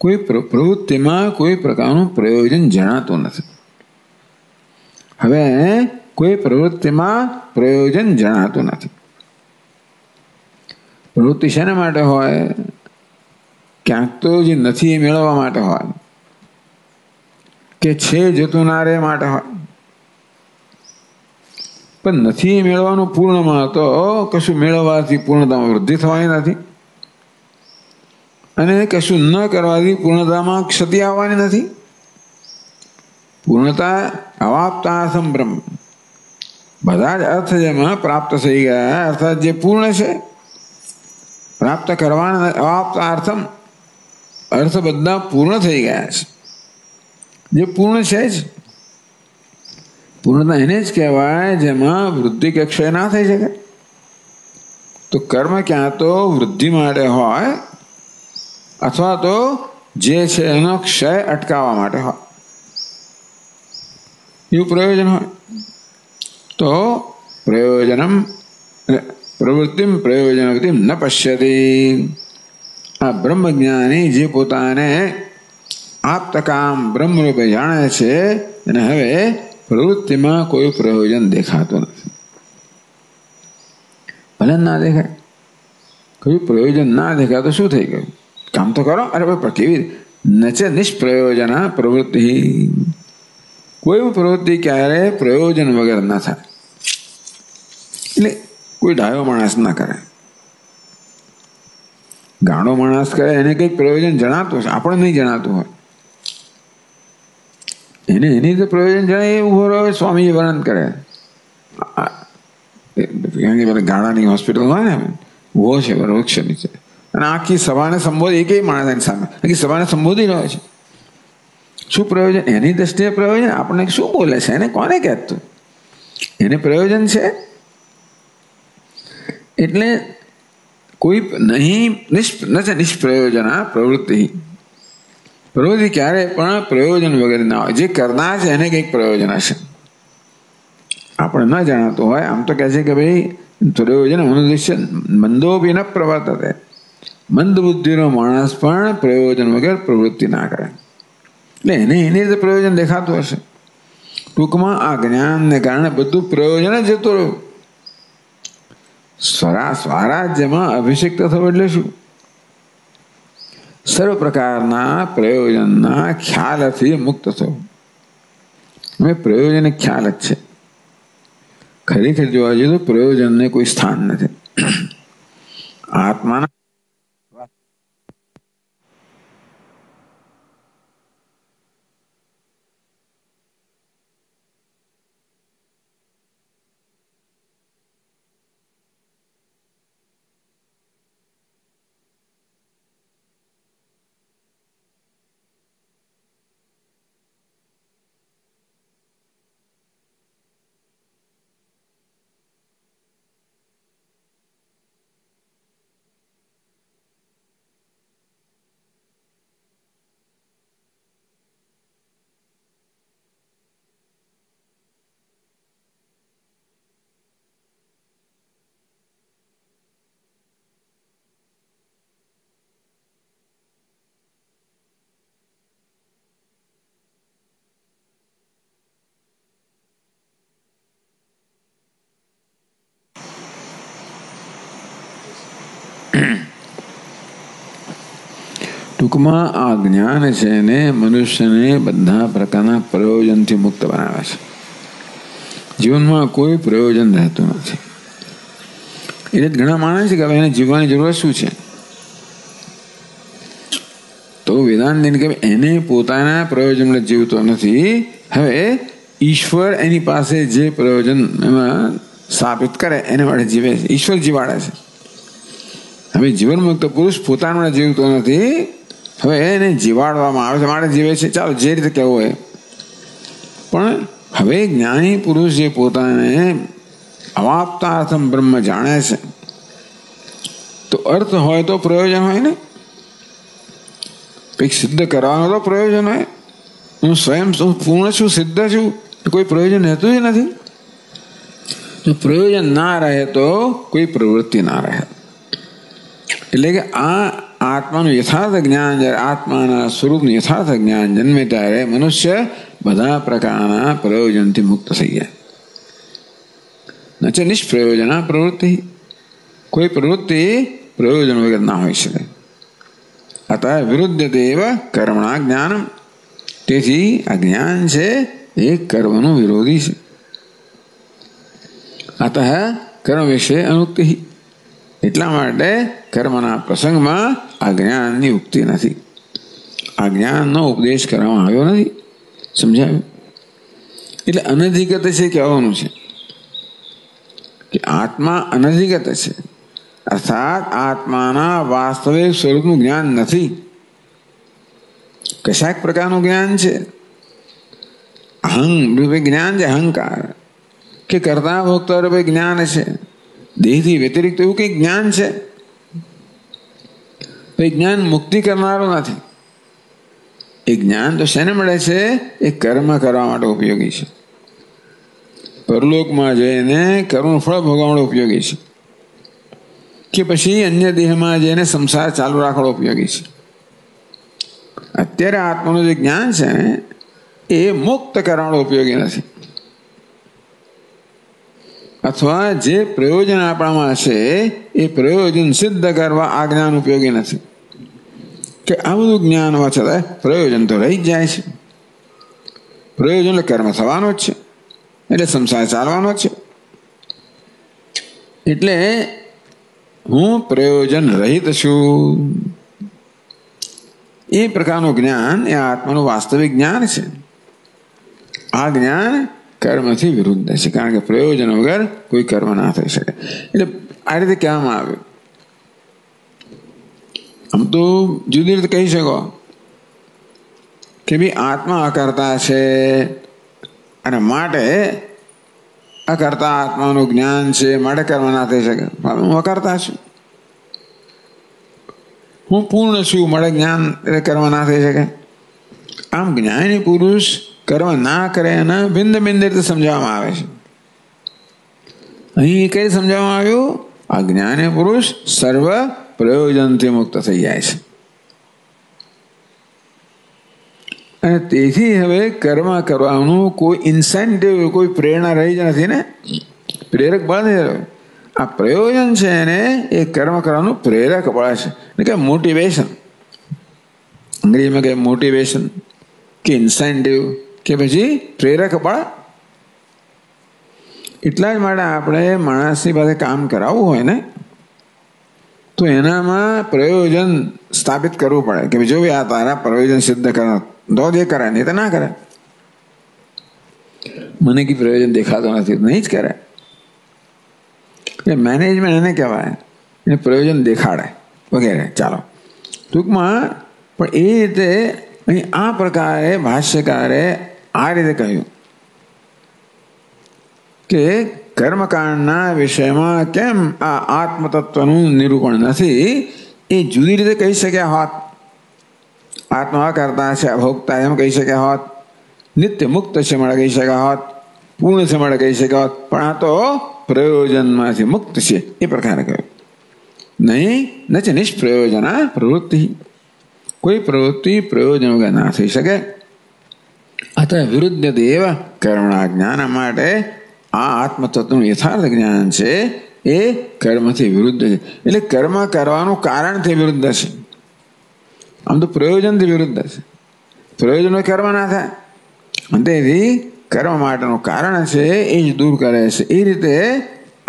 કોઈ પ્રવૃત્તિમાં કોઈ પ્રકારનું પ્રયોજન જણાતું નથી. હવે કોઈ પ્રવૃત્તિમાં પ્રયોજન જણાતું નથી. પ્રવૃત્તિ શેના માટે હોય? ક્યાંક તો જે નથી એ મેળવવા માટે હોય, કે છે જતું ના રહે માટે હોય. પણ નથી એ મેળવવાનું પૂર્ણમાં તો કશું મેળવવાથી પૂર્ણતામાં વૃદ્ધિ થવાની નથી, અને કશું ન કરવાથી પૂર્ણતામાં ક્ષતિ આવવાની નથી. પૂર્ણતા અવાપ્તાર્થમ બ્રહ્મ. બધા જ અર્થ જેમાં પ્રાપ્ત થઈ ગયા, અર્થાત જે પૂર્ણ છે, પ્રાપ્ત કરવાના અવાપ્તાર્થમ અર્થ બધા પૂર્ણ થઈ ગયા છે. જે પૂર્ણ છે જ પૂર્ણતા એને જ કહેવાય જેમાં વૃદ્ધિ કે ક્ષય ના થઈ શકે. તો કર્મ ક્યાં તો વૃદ્ધિ માટે હોય અથવા તો જે છે એનો ક્ષય અટકાવવા માટે હોય, એવું પ્રયોજન હોય. તો પ્રયોજનમ પ્રવૃત્તિમ પ્રયોજનવતીમ ન પશ્યતિ. આ બ્રહ્મજ્ઞાની જે પોતાને આપ્તકામ બ્રહ્મરૂપે જાણે છે અને હવે પ્રવૃત્તિમાં કોઈ પ્રયોજન દેખાતું નથી. ભલે ના દેખાય, કોઈ પ્રયોજન ના દેખાય તો શું થઈ ગયું? કામ તો કરો. અરે ભાઈ કેવી નચ નિષ્પ્રયોજન પ્રવૃત્તિ. કોઈ પ્રવૃત્તિ ક્યારે પ્રયોજન વગર ના થાય. એટલે કોઈ ડાયો માણસ ના કરે, ગાણો માણસ કરે, એને કંઈક પ્રયોજન જણાતું હશે, આપણે નહીં જણાતું હોય. એને એની તો પ્રયોજન જણાય એ ઉભો રહ્યો. સ્વામીજી વર્ણન કરે, પેલા ગાળાની હોસ્પિટલ હોય ને, ઉભો છે વૃક્ષ નીચે, અને આખી સભાને સંબોધી, એક માણસ એની સામે આખી સભાને સંબોધી રહ્યો છે. શું પ્રયોજન? એની દ્રષ્ટિએ પ્રયોજન. આપણને શું બોલે છે? એને કોને કહેતું? એને પ્રયોજન છે. એટલે કોઈ નહીં નિષ્પ્રયોજન પ્રવૃત્તિ. પ્રવૃત્તિ ક્યારે પણ પ્રયોજન વગેરે ના હોય. જે કરનાર છે એને કંઈક પ્રયોજન હશે, આપણે ન જણાતું હોય. આમ તો કહે છે કે ભાઈ પ્રયોજન મનુષ્ય મંદોભી ન પ્રવર્તતે. મંદ બુદ્ધિનો માણસ પણ પ્રયોજન વગર પ્રવૃત્તિ ના કરે. એટલે એને એની રીતે પ્રયોજન દેખાતું હશે. ટૂંકમાં આ જ્ઞાનને કારણે બધું પ્રયોજન જ જતું રહ્યું. સ્વરાજ્યમાં અભિષેક થવો એટલે શું? સર્વ પ્રકારના પ્રયોજનના ખ્યાલથી મુક્ત થવું. હવે પ્રયોજન ખ્યાલ જ છે. ખરેખર જોવા જઈએ તો પ્રયોજનને કોઈ સ્થાન નથી. આત્માના ટૂંકમાં આ જ્ઞાન છે ને મનુષ્યને બધા પ્રકારના પ્રયોજનથી મુક્ત બનાવે છે. જીવનમાં કોઈ પ્રયોજન રહેતું નથી. એટલે ઘણા માને છે કે હવે એને જીવવાની જરૂરત શું છે? તો વેદાંત કે એને પોતાના પ્રયોજન જીવતો નથી. હવે ઈશ્વર એની પાસે જે પ્રયોજન એમાં સ્થાપિત કરે એને માટે જીવે છે. ઈશ્વર જીવાડે છે. હવે જીવન મુક્ત પુરુષ પોતાના જીવતો નથી. હવે એને જીવાડવામાં આવે છે માટે જીવે છે, ચાલો જે રીતે કહેવું હોય. પણ હવે જ્ઞાની પુરુષ જે પોતાને અવાપ્તાર્થમ બ્રહ્મ જાણે છે, તો અર્થ હોય તો પ્રયોજન હોય ને. કંઈક સિદ્ધ કરવાનો તો પ્રયોજન હોય. હું સ્વયં પૂર્ણ છું, સિદ્ધ છું, કોઈ પ્રયોજન રહેતું જ નથી. જો પ્રયોજન ના રહે તો કોઈ પ્રવૃત્તિ ના રહે. એટલે કે આ આત્માનું યથાર્થ જ્ઞાન, જ્યારે આત્માના સ્વરૂપનું યથાર્થ જ્ઞાન જન્મે ત્યારે મનુષ્ય બધા પ્રકારના પ્રયોજનથી મુક્ત થઈ જાય. નચે નિષ્પ્રયોજના પ્રવૃત્તિ, કોઈ પ્રવૃત્તિ પ્રયોજન વગર ના હોઈ શકે. અતઃ વિરુદ્ધતે એવ કર્મણા જ્ઞાન, તેથી આ જ્ઞાન છે એ કર્મનું વિરોધી છે. અતઃ કર્મ વિશે અનુક્તિ, એટલા માટે કર્મના પ્રસંગમાં આ જ્ઞાનની ઉક્તિ નથી. આ જ્ઞાનનો ઉપદેશ કરવામાં આવ્યો નથી. સમજાયું? એટલે અનધિગત છે કહેવાનું છે કે આત્મા અનધિગત છે, અર્થાત આત્માના વાસ્તવિક સ્વરૂપનું જ્ઞાન નથી. કશાક પ્રકારનું જ્ઞાન છે, અહં રૂપે જ્ઞાન છે, અહંકાર કે કરતા ભોગતા રૂપે જ્ઞાન છે, દેહથી વ્યતિરિક્ત એવું કંઈક જ્ઞાન છે. એ જ્ઞાન મુક્તિ કરનારું નથી. એ જ્ઞાન તો શેને મળે છે? એ કર્મ કરવા માટે ઉપયોગી છે. પરલોકમાં જઈને કર્મનું ફળ ભોગવવા માટે ઉપયોગી છે, કે પછી અન્ય દેહમાં જઈને સંસાર ચાલુ રાખવાનો ઉપયોગી છે. અત્યારે આત્માનું જે જ્ઞાન છે ને એ મુક્ત કરવાનો ઉપયોગી નથી. અથવા જે પ્રયોજન આપણામાં છે એ પ્રયોજન સિદ્ધ કરવા આ જ્ઞાન ઉપયોગી નથી. કે આ બધું જ્ઞાન હોવા છતાં પ્રયોજન તો રહી જ જાય છે. પ્રયોજન એટલે કર્મ થવાનો જ છે, એટલે સંસાર ચાલવાનો જ છે. એટલે હું પ્રયોજન રહિત છું. એ પ્રકારનું જ્ઞાન એ આત્માનું વાસ્તવિક જ્ઞાન છે. આ જ્ઞાન કર્મથી વિરુદ્ધ છે, કારણ કે પ્રયોજન વગર કોઈ કર્મ ના થઈ શકે. એટલે આ રીતે કહેવામાં આવ્યું. આમ તો જુદી રીતે કહી શકો કે ભાઈ આત્મા અકર્તા છે અને માટે અકર્તા આત્માનું જ્ઞાન છે, માટે કર્મ ના થઈ શકે. હું અકર્તા છું, હું પૂર્ણ છું, મળે જ્ઞાન એટલે કર્મ ના થઈ શકે. આમ જ્ઞાની પુરુષ કર્મ ના કરે અને ભિન્ન ભિન્ન રીતે સમજાવવામાં આવે છે. અહીં કઈ સમજાવવામાં આવ્યું? આ જ્ઞાની પુરુષ સર્વ પ્રયોજનથી મુક્ત થઈ જાય છે. અને તેથી હવે કર્મ કરવાનું કોઈ ઇન્સેન્ટિવ, કોઈ પ્રેરણા રહી જ નથી ને, પ્રેરક બળ નથી રહ્યું. આ પ્રયોજન છે એને એ કર્મ કરવાનું પ્રેરક બળ છે, એટલે કે મોટિવેશન. અંગ્રેજીમાં કહે મોટિવેશન કે ઇન્સેન્ટિવ કે પછી પ્રેરક બળ. એટલા જ માટે આપણે માણસની પાસે કામ કરાવવું હોય ને તો એનામાં પ્રયોજન સ્થાપિત કરવું પડે કે જો આ તારા પ્રયોજન સિદ્ધ કરે તો જ કરે, નહીં તો ના કરે. મને કઈ પ્રયોજન દેખાતો નથી, નહીં જ કરે. મેનેજમેન્ટ એને કહેવાય, એને પ્રયોજન દેખાડે વગેરે. ચાલો ટૂંકમાં પણ એ રીતે અહીં આ પ્રકારે ભાષ્યકારે આ રીતે કહ્યું કે કર્મકાંડના વિષયમાં કેમ આ આત્મતત્વનું નિરૂપણ નથી એ જુદી રીતે કહી શક્યા હોત. આત્મા કરતા છે, અભોગતા એમ કહી શક્યા હોત, નિત્ય મુક્ત છે મળે કહી શક્યા હોત, પૂર્ણ છે મળે કહી શક્યા હોત. પણ આ તો પ્રયોજનમાંથી મુક્ત છે એ પ્રકારે કહ્યું. નહીં ન છે નિષ્પ્રયોજના પ્રવૃત્તિ, કોઈ પ્રવૃત્તિ પ્રયોજન વગર ના થઈ શકે. અત વિરુદ્ધ દેવ કર્મણા જ્ઞાન માટે આ આત્મતત્વનું યથાર્થ જ્ઞાન છે એ કર્મથી વિરુદ્ધ છે. એટલે કર્મ કરવાનું કારણથી વિરુદ્ધ છે. આમ તો પ્રયોજનથી વિરુદ્ધ છે. પ્રયોજન કર્મ ના થાય, તેથી કર્મ માટેનું કારણ છે એ જ દૂર કરે છે. એ રીતે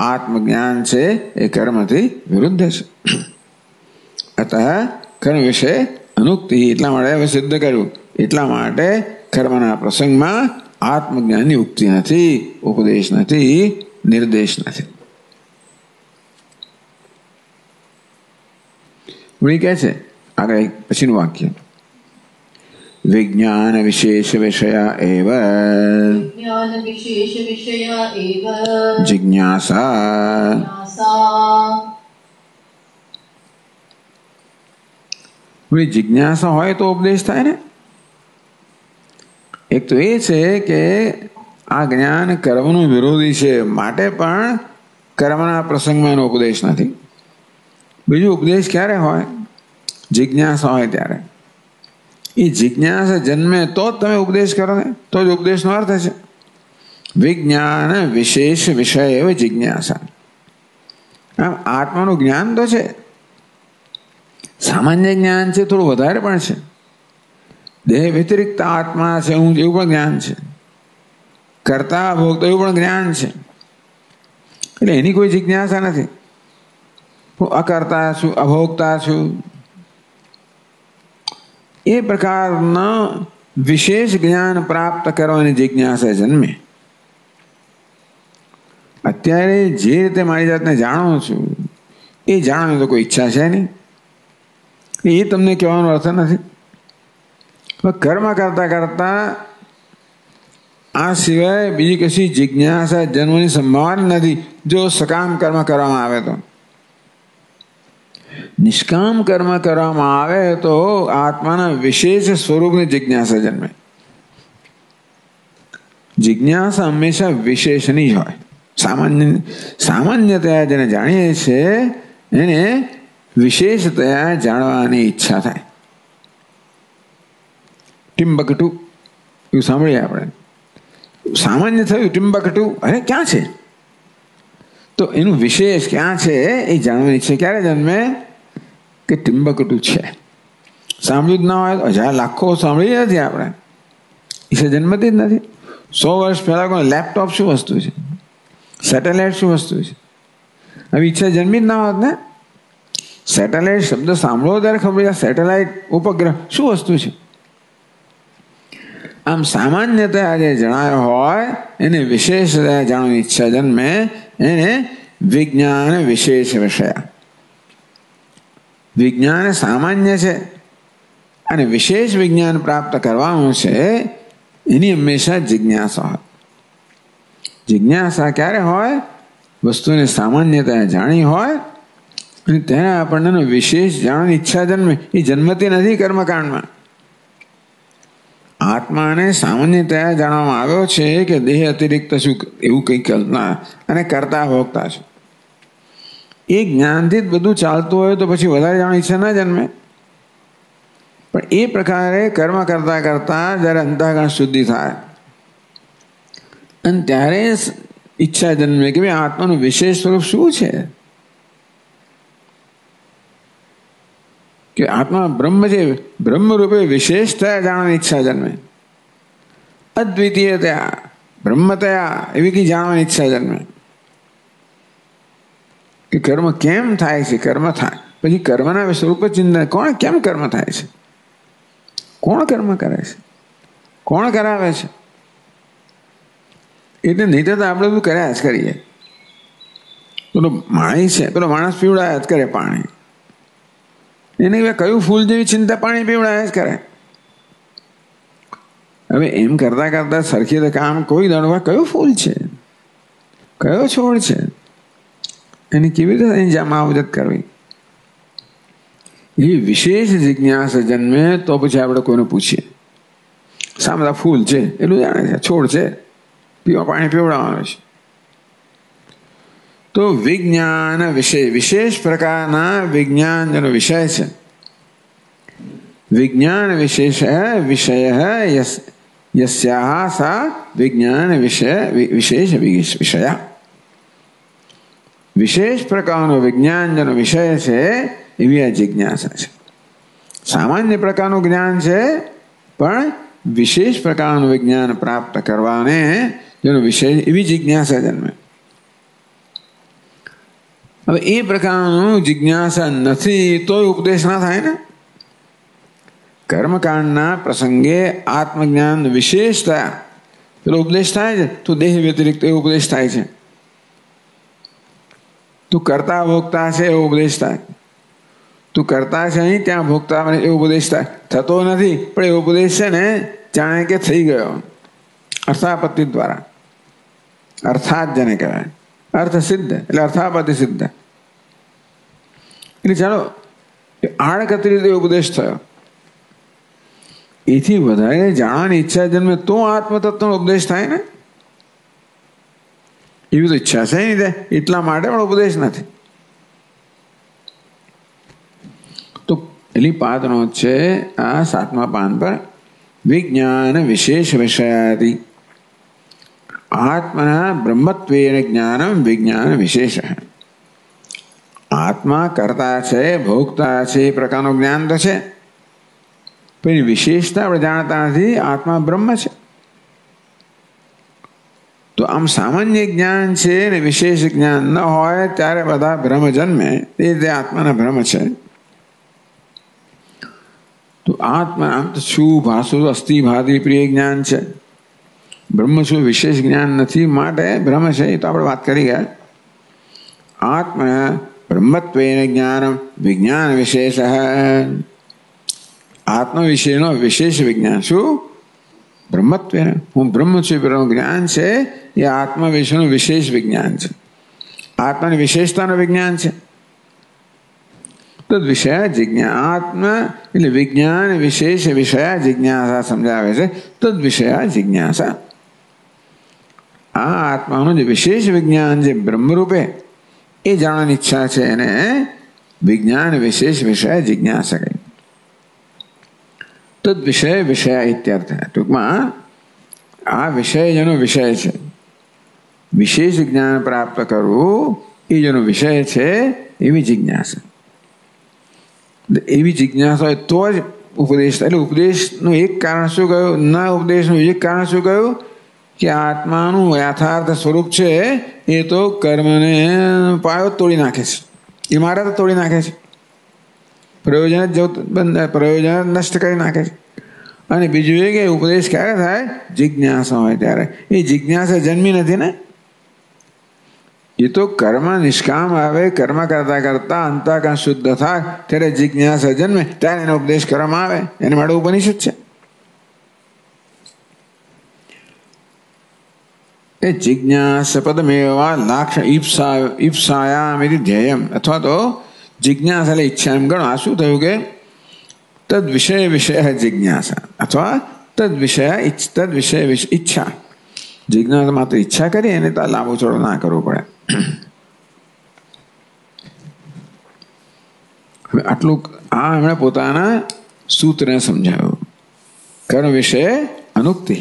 આત્મજ્ઞાન છે એ કર્મથી વિરુદ્ધ છે. અતઃ કર્મ વિશે અનુક્તિ, એટલા માટે હવે સિદ્ધ કર્યું. એટલા માટે કર્મના પ્રસંગમાં આત્મજ્ઞાનની ઉક્તિ નથી, ઉપદેશ નથી, નિર્દેશ નથી. વળી કહે છે આગળ પછીનું વાક્ય, विज्ञान विशेष विषया एव जिज्ञासा। जिज्ञासा होय तो उपदेश थाय ने। एक तो ये छे के आ ज्ञान कर्मनु विरोधी छे माटे पण कर्मना प्रसंगमां उपदेश नथी। बीजो उपदेश क्यारे होय? जिज्ञासा होय त्यारे। ये जिज्ञासा जन्मे तो तमे उपदेश करो ने तो ज उपदेश नो अर्थ छे। विज्ञान विशेष विषय एव जिज्ञासा। आम आत्मानुं ज्ञान तो छे, सामान्य ज्ञान छे, थोड़ुं वधारे पण छे। देह व्यतिरिक्त आत्मा छे हूँ एवुं पण ज्ञान छे। कर्ता भोक्ता एवुं पण ज्ञान छे। એટલે એની કોઈ જિજ્ઞાસા નથી। હું અકર્તા છું, અભોક્તા છું, એ પ્રકારના વિશેષ જ્ઞાન પ્રાપ્ત કરવાની જિજ્ઞાસા જન્મે। અત્યારે જે રીતે મારી જાતને જાણું છું એ જાણવાની તો કોઈ ઈચ્છા છે નહીં। એ તમને કહેવાનો અર્થ નથી। કર્મ કરતા કરતા આ સિવાય બીજી કશી જિજ્ઞાસા જન્મની સંભાવના નથી જો સકામ કર્મ કરવામાં આવે તો। નિષ્કામ કર્મ કરવામાં આવે તો આત્માના વિશેષ સ્વરૂપની જિજ્ઞાસા જન્મે। જિજ્ઞાસા હંમેશા વિશેષની જ હોય। સામાન્યતયા જેને જાણીએ છીએ એને વિશેષતયા જાણવાની ઈચ્છા થાય। ટિમ્બકટુ એવું સાંભળીએ આપણે। સામાન્ય થયું ટિમ્બકટુ, અરે ક્યાં છે? તો એનું વિશેષ ક્યાં છે એ જાણવાની ઈચ્છા ક્યારે જન્મે કે ટિમ્બકટુ છે। સાંભળ્યું જ ના હોય તો હજાર લાખો સાંભળી નથી આપણે, ઈચ્છા જન્મતી જ નથી। 100 વર્ષ પહેલા કોઈ લેપટોપ શું વસ્તુ છે, સેટેલાઇટ શું વસ્તુ છે, હવે ઈચ્છા જન્મી જ ના હોત ને। સેટેલાઇટ શબ્દ સાંભળો ત્યારે ખબર છે સેટેલાઇટ ઉપગ્રહ શું વસ્તુ છે। આમ સામાન્યતા જે જણાયો હોય એને વિશેષતા જાણવાની ઈચ્છા જન્મે એને વિજ્ઞાન વિશેષ વિષય। વિજ્ઞાન સામાન્ય છે અને વિશેષ વિજ્ઞાન પ્રાપ્ત કરવાનું છે એની હંમેશા જિજ્ઞાસા હોય। જિજ્ઞાસા ક્યારે હોય? વસ્તુને સામાન્યતા જાણી હોય અને તેને આપણને વિશેષ જાણવાની ઈચ્છા જન્મે। એ જન્મતી નથી કર્મકાંડમાં। આત્માને સામાન્યતયા જાણવામાં આવ્યો છે કે દેહ અતિરિક્ત શું એવું કંઈ કલ્પના અને કરતા ભોગતા છે। એ જ્ઞાનથી જ બધું ચાલતું હોય તો પછી વધારે જાણવાની ઈચ્છા ના જન્મે। પણ એ પ્રકારે કર્મ કરતા કરતા જ્યારે અંતઃકરણ શુદ્ધિ થાય અને ત્યારે ઈચ્છા જન્મે કે ભાઈ આત્માનું વિશેષ સ્વરૂપ શું છે, કે આત્મા બ્રહ્મ છે, બ્રહ્મ રૂપે વિશેષતા જાણવાની ઈચ્છા જન્મે। અદ્વિતીયતા બ્રહ્મતયા એવી કંઈ જાણવાની ઈચ્છા જન્મે કે કર્મ કેમ થાય છે, કર્મ થાય પછી કર્મના સ્વરૂપ ચિંતન, કોણ કેમ કર્મ થાય છે, કોણ કર્મ કરે છે, કોણ કરાવે છે। એટલે નહીં તો આપણે બધું કર્યા જ કરીએ। પેલો માણી છે, પેલો માણસ પીવડાયા જ કરે પાણી, એને કયું ફૂલ જેવી ચિંતા પાણી પીવડાયા જ કરે। હવે એમ કરતા કરતા સરખી રીતે કામ કોઈ દળવા કયું ફૂલ છે, કયો છોડ છે, એની કેવી રીતે એની માવજત કરવી, એ વિશેષ જિજ્ઞાસા જન્મે તો પછી આપણે કોઈને પૂછીએ। શા બધા ફૂલ છે એટલું જાણે છે, છોડ છે, પીવા પાણી પીવડાવવાનું છે। તો વિજ્ઞાન વિષય વિશેષ પ્રકારના વિજ્ઞાન જેનો વિષય છે। વિજ્ઞાન વિશેષ વિષય યસ્યાહ સા વિજ્ઞાન વિશેષ વિષય। વિશેષ પ્રકારનો વિજ્ઞાન જેનો વિષય છે એવી આ જિજ્ઞાસા છે। સામાન્ય પ્રકારનું જ્ઞાન છે પણ વિશેષ પ્રકારનું વિજ્ઞાન પ્રાપ્ત કરવાને જેનો વિષય એવી જિજ્ઞાસા જન્મે। હવે એ પ્રકારનું જિજ્ઞાસા નથી તો ઉપદેશ ના થાય ને। કર્મકાંડના પ્રસંગે આત્મજ્ઞાન વિશેષતા પેલો ઉપદેશ થાય છે તો દેહ વ્યતિરિક્ત એવો ઉપદેશ થાય છે। તું કરતા ભોગતા છે એવો ઉપદેશ થાય, તું કરતા છે અહીં ત્યાં ભોગતા મને એવો ઉપદેશ થતો નથી, પણ એવો ઉપદેશ છે ને જાણે કે થઈ ગયો અર્થાપત્તિ દ્વારા. અર્થાત જેને કહેવાય, અર્થ સિદ્ધ એટલે અર્થાપત્તિ સિદ્ધ. એટલે ચાલો આડકતરી રીતે ઉપદેશ થયો. એથી વધારે જાણવાની ઈચ્છા જન્મે તો આત્મતત્વનો ઉપદેશ થાય ને. એવી તો ઈચ્છા છે નહીં, એટલા માટે પણ ઉપદેશ નથી. તો પેલી પાદનો છે આ 7મા પાન પર, વિજ્ઞાન વિશેષ વિષયાદિ આત્મના બ્રહ્મત્વેન જ્ઞાનમ વિજ્ઞાન વિશેષ. આત્મા કરતા છે, ભોગતા છે, એ પ્રકારનું જ્ઞાન તો છે, પણ વિશેષતા આપણે જાણતા નથી. આત્મા બ્રહ્મ છે. તો આમ સામાન્ય જ્ઞાન છે ને વિશેષ જ્ઞાન ન હોય ત્યારે બધા ભ્રમ જન્મે. તે રીતે આત્માના ભ્રમ છે. તો આત્મા આમ તો શું ભાષુ અસ્થિ ભાતિ પ્રિય જ્ઞાન છે, બ્રહ્મ શું વિશેષ જ્ઞાન નથી, માટે ભ્રમ છે. એ તો આપણે વાત કરી ગયા. આત્મા બ્રહ્મત્વેન જ્ઞાન વિજ્ઞાન વિશેષ. આત્મા વિશેનો વિશેષ વિજ્ઞાન શું? બ્રહ્મત્વેન, હું બ્રહ્મ છું એનું જ્ઞાન છે. એ આત્મા વિશેનું વિશેષ વિજ્ઞાન છે. આત્માની વિશેષતાનું વિજ્ઞાન છે. તદ વિષય જિજ્ઞાસા. આત્મા એટલે વિજ્ઞાન વિશેષ વિષય જિજ્ઞાસા સમજાવે છે. તદ વિષય જિજ્ઞાસા. આ આત્માનું જે વિશેષ વિજ્ઞાન જે બ્રહ્મરૂપે એ જાણવાની ઈચ્છા છે એને વિજ્ઞાન વિશેષ વિષય જિજ્ઞાસા કહી. તદ વિષય વિષય ઇત્યર્થ. ટૂંકમાં આ વિષય જેનો વિષય છે, વિશેષ જ્ઞાન પ્રાપ્ત કરવું એ જેનો વિષય છે એવી જિજ્ઞાસા. એવી જિજ્ઞાસા હોય તો જ ઉપદેશ. એટલે ઉપદેશનું એક કારણ શું કહ્યું? ના, ઉપદેશનું એક કારણ શું કહ્યું? કે આત્માનું યથાર્થ સ્વરૂપ છે એ તો કર્મને પાયો તોડી નાખે છે, ઇમારત તોડી નાખે છે, પ્રયોજન નષ્ટ કરી નાખે છે. અને બીજું એ કે ઉપદેશ ક્યારે થાય? જિજ્ઞાસા હોય ત્યારે. એ જિજ્ઞાસા જન્મી નથી ને. એ તો કર્મ નિષ્કામ આવે, કર્મ કરતા કરતા અંતઃકરણ શુદ્ધ થાય ત્યારે જિજ્ઞાસા જન્મે, ત્યારે એનો ઉપદેશ કરવામાં આવે. એને માટે ઉપનિષદ છે. એ જિજ્ઞાસ પદમેવા લાક્ષ ઈપ્સાયામ ઇતિ ધ્યેયમ. અથવા તો જિજ્ઞાસા એટલે ઈચ્છા એમ ગણો. આ શું થયું કે તદ વિષય વિષય જિજ્ઞાસા અથવા તદ વિષય ઈચ્છા. જિજ્ઞાસા માત્ર ઈચ્છા કરી એને તો લાંબો ચોડો ના કરવો પડે. હવે આટલું આ એમણે પોતાના સૂત્રને સમજાવ્યું. કર્મ વિષય અનુક્તિ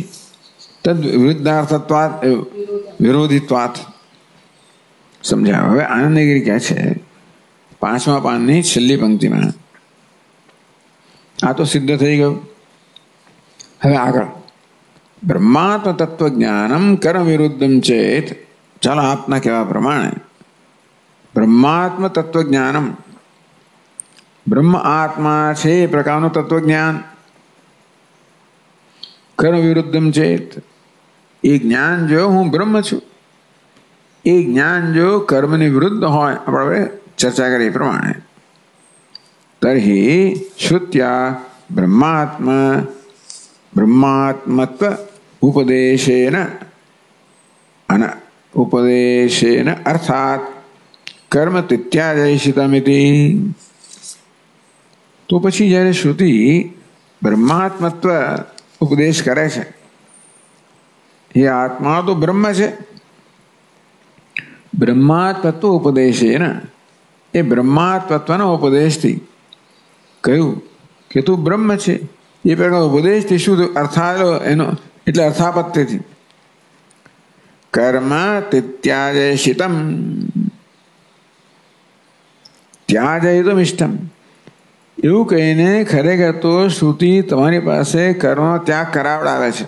તદ વિરુદ્ધાર્થત્વાત વિરોધિત્વાત સમજાવ્યું. હવે આનંદગીરી કહે છે 5મા પાનની છેલ્લી પંક્તિમાં, આ તો સિદ્ધ થઈ ગયું. હવે આગળ બ્રહ્માત્મ તત્વજ્ઞાનમ કર્મ વિરુદ્ધમ ચેત. ચાલો આપના કહેવા પ્રમાણે બ્રહ્માત્મ તત્વજ્ઞાનમ, બ્રહ્મ આત્મા છે એ પ્રકારનું તત્વજ્ઞાન. કર્મ વિરુદ્ધમ ચેત, એ જ્ઞાન જો હું બ્રહ્મ છું, એ જ્ઞાન જો કર્મની વિરુદ્ધ હોય, આપણે ચર્ચા કરી એ પ્રમાણે, તર્હિ શ્રુત્યા બ્રહ્માત્મત્વ ઉપદેશેન અર્થાત કર્મ તિત્યાજયિતમિતિ. તો પછી જ્યારે શ્રુતિ બ્રહ્માત્મત્વ ઉપદેશ કરે છે, એ આત્મા તો બ્રહ્મ છે. બ્રહ્માત્મત્વ ઉપદેશેન, એ બ્રહ્માત્મત્વના ઉપદેશથી કહ્યું કે તું બ્રહ્મ છે. એ પ્રકાર ઉપદેશથી શું એનો એટલે અર્થાપત્તિથી કર્મ તિત્યાજયિતમ, ત્યાજયિતમ ઇષ્ટમ, એવું કહીને ખરેખર તો શ્રુતિ તમારી પાસે કર્મનો ત્યાગ કરાવડાવે છે.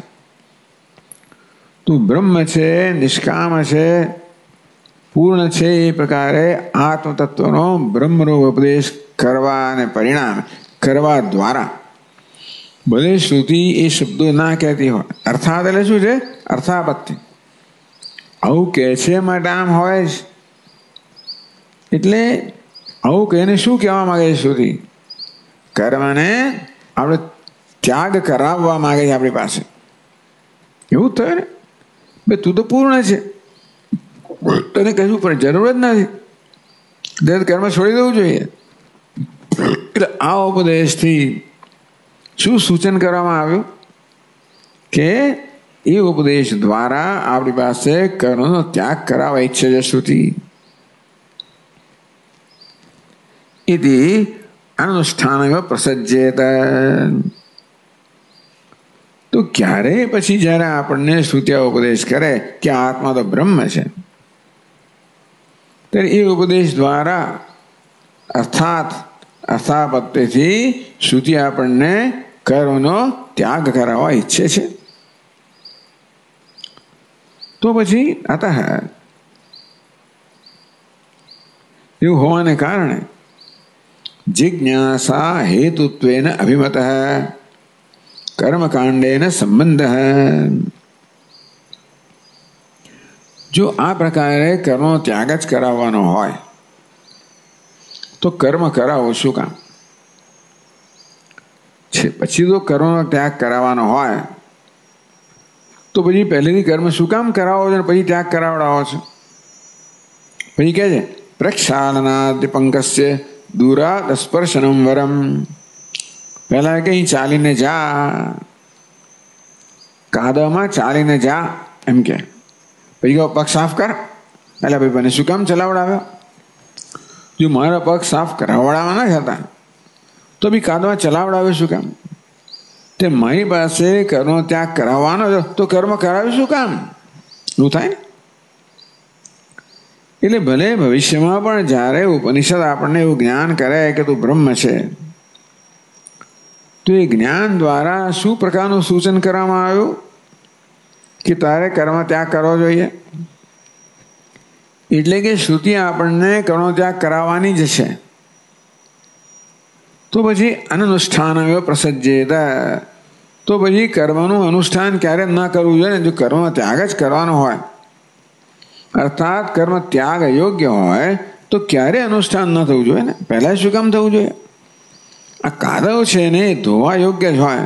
તું બ્રહ્મ છે, નિષ્કામ છે, પૂર્ણ છે. એ પ્રકારે આત્મતત્વનો બ્રહ્મનો ઉપદેશ કરવા અને પરિણામ કરવા દ્વારા ભલે શ્રુતિ એ શબ્દો ના કહેતી હોય. અર્થાત એટલે શું છે? અર્થાપત્તિ. આવું કહે છે માટે આમ હોય જ. એટલે આવું કહીને શું કહેવા માંગે છે શ્રુતિ? કર્મને આપણે ત્યાગ કરાવવા માંગે છે આપણી પાસે. એવું જ થયું ને, ભાઈ તું તો પૂર્ણ છે, તને કશું પણ જરૂર જ નથી, દરેક કર્મ છોડી દેવું જોઈએ. એટલે આ ઉપદેશથી શું સૂચન કરવામાં આવ્યું કે એ ઉપદેશ દ્વારા આપણી પાસે કર્મનો ત્યાગ કરાવવા ઈચ્છે છે શ્રુતિ. ઇતિ અનુષ્ઠાન પ્રસજ્યેત. તો ક્યારે પછી જ્યારે આપણને શ્રુતિયા ઉપદેશ કરે કે આત્મા તો બ્રહ્મ છે, ત્યારે એ ઉપદેશ દ્વારા અર્થાત અર્થાપત્તિથી શ્રુતિ આપણને કર્મનો ત્યાગ કરાવવા ઈચ્છે છે. તો પછી અતઃ એવું હોવાને કારણે જિજ્ઞાસા હેતુત્વેન અભિમતઃ કર્મકાંડેન સંબંધ. જો આ પ્રકારે કર્મનો ત્યાગ જ કરાવવાનો હોય તો કર્મ કરાવો શું કામ છે? પછી તો કર્મનો ત્યાગ કરાવવાનો હોય તો પછી પહેલેથી કર્મ શું કામ કરાવો છો પછી ત્યાગ કરાવડાવો છો? પછી કહે છે પ્રક્ષાલનાદિપંકસ્ય દૂરાદ સ્પર્શનમ વરમ. પહેલા કઈ ચાલીને જા, કાદવમાં ચાલીને જા એમ કે, પછી કહો પગ સાફ કર. એટલે ભાઈ મને શું કામ ચલાવડાવ્યો? જો મારા પગ સાફ કરાવડાવવાના જ હતા તો બી કાદવમાં ચલાવડાવ્યો શું કામ? તે મારી પાસે કર્મનો ત્યાગ કરાવવાનો તો કર્મ કરાવ્યું શું કામ? એવું થાય ને. એટલે ભલે ભવિષ્યમાં પણ જ્યારે ઉપનિષદ આપણને એવું જ્ઞાન કરે કે તું બ્રહ્મ છે, તો એ જ્ઞાન દ્વારા શું પ્રકારનું સૂચન કરવામાં આવ્યું કે તારે કર્મ ત્યાગ કરવો જોઈએ? એટલે કે શ્રુતિ આપણને કર્મનો ત્યાગ કરાવવાની જ છે. તો પછી અનુષ્ઠાન પ્રસજ્યેત. તો પછી કર્મનું અનુષ્ઠાન ક્યારે ન કરવું જોઈએ ને? જો કર્મનો ત્યાગ જ કરવાનો હોય, અર્થાત કર્મ ત્યાગ અયોગ્ય હોય તો ક્યારે અનુષ્ઠાન ન થવું જોઈએ ને? પહેલાં શું કામ થવું જોઈએ? આ કાદવ છે ને એ ધોવા યોગ્ય જ હોય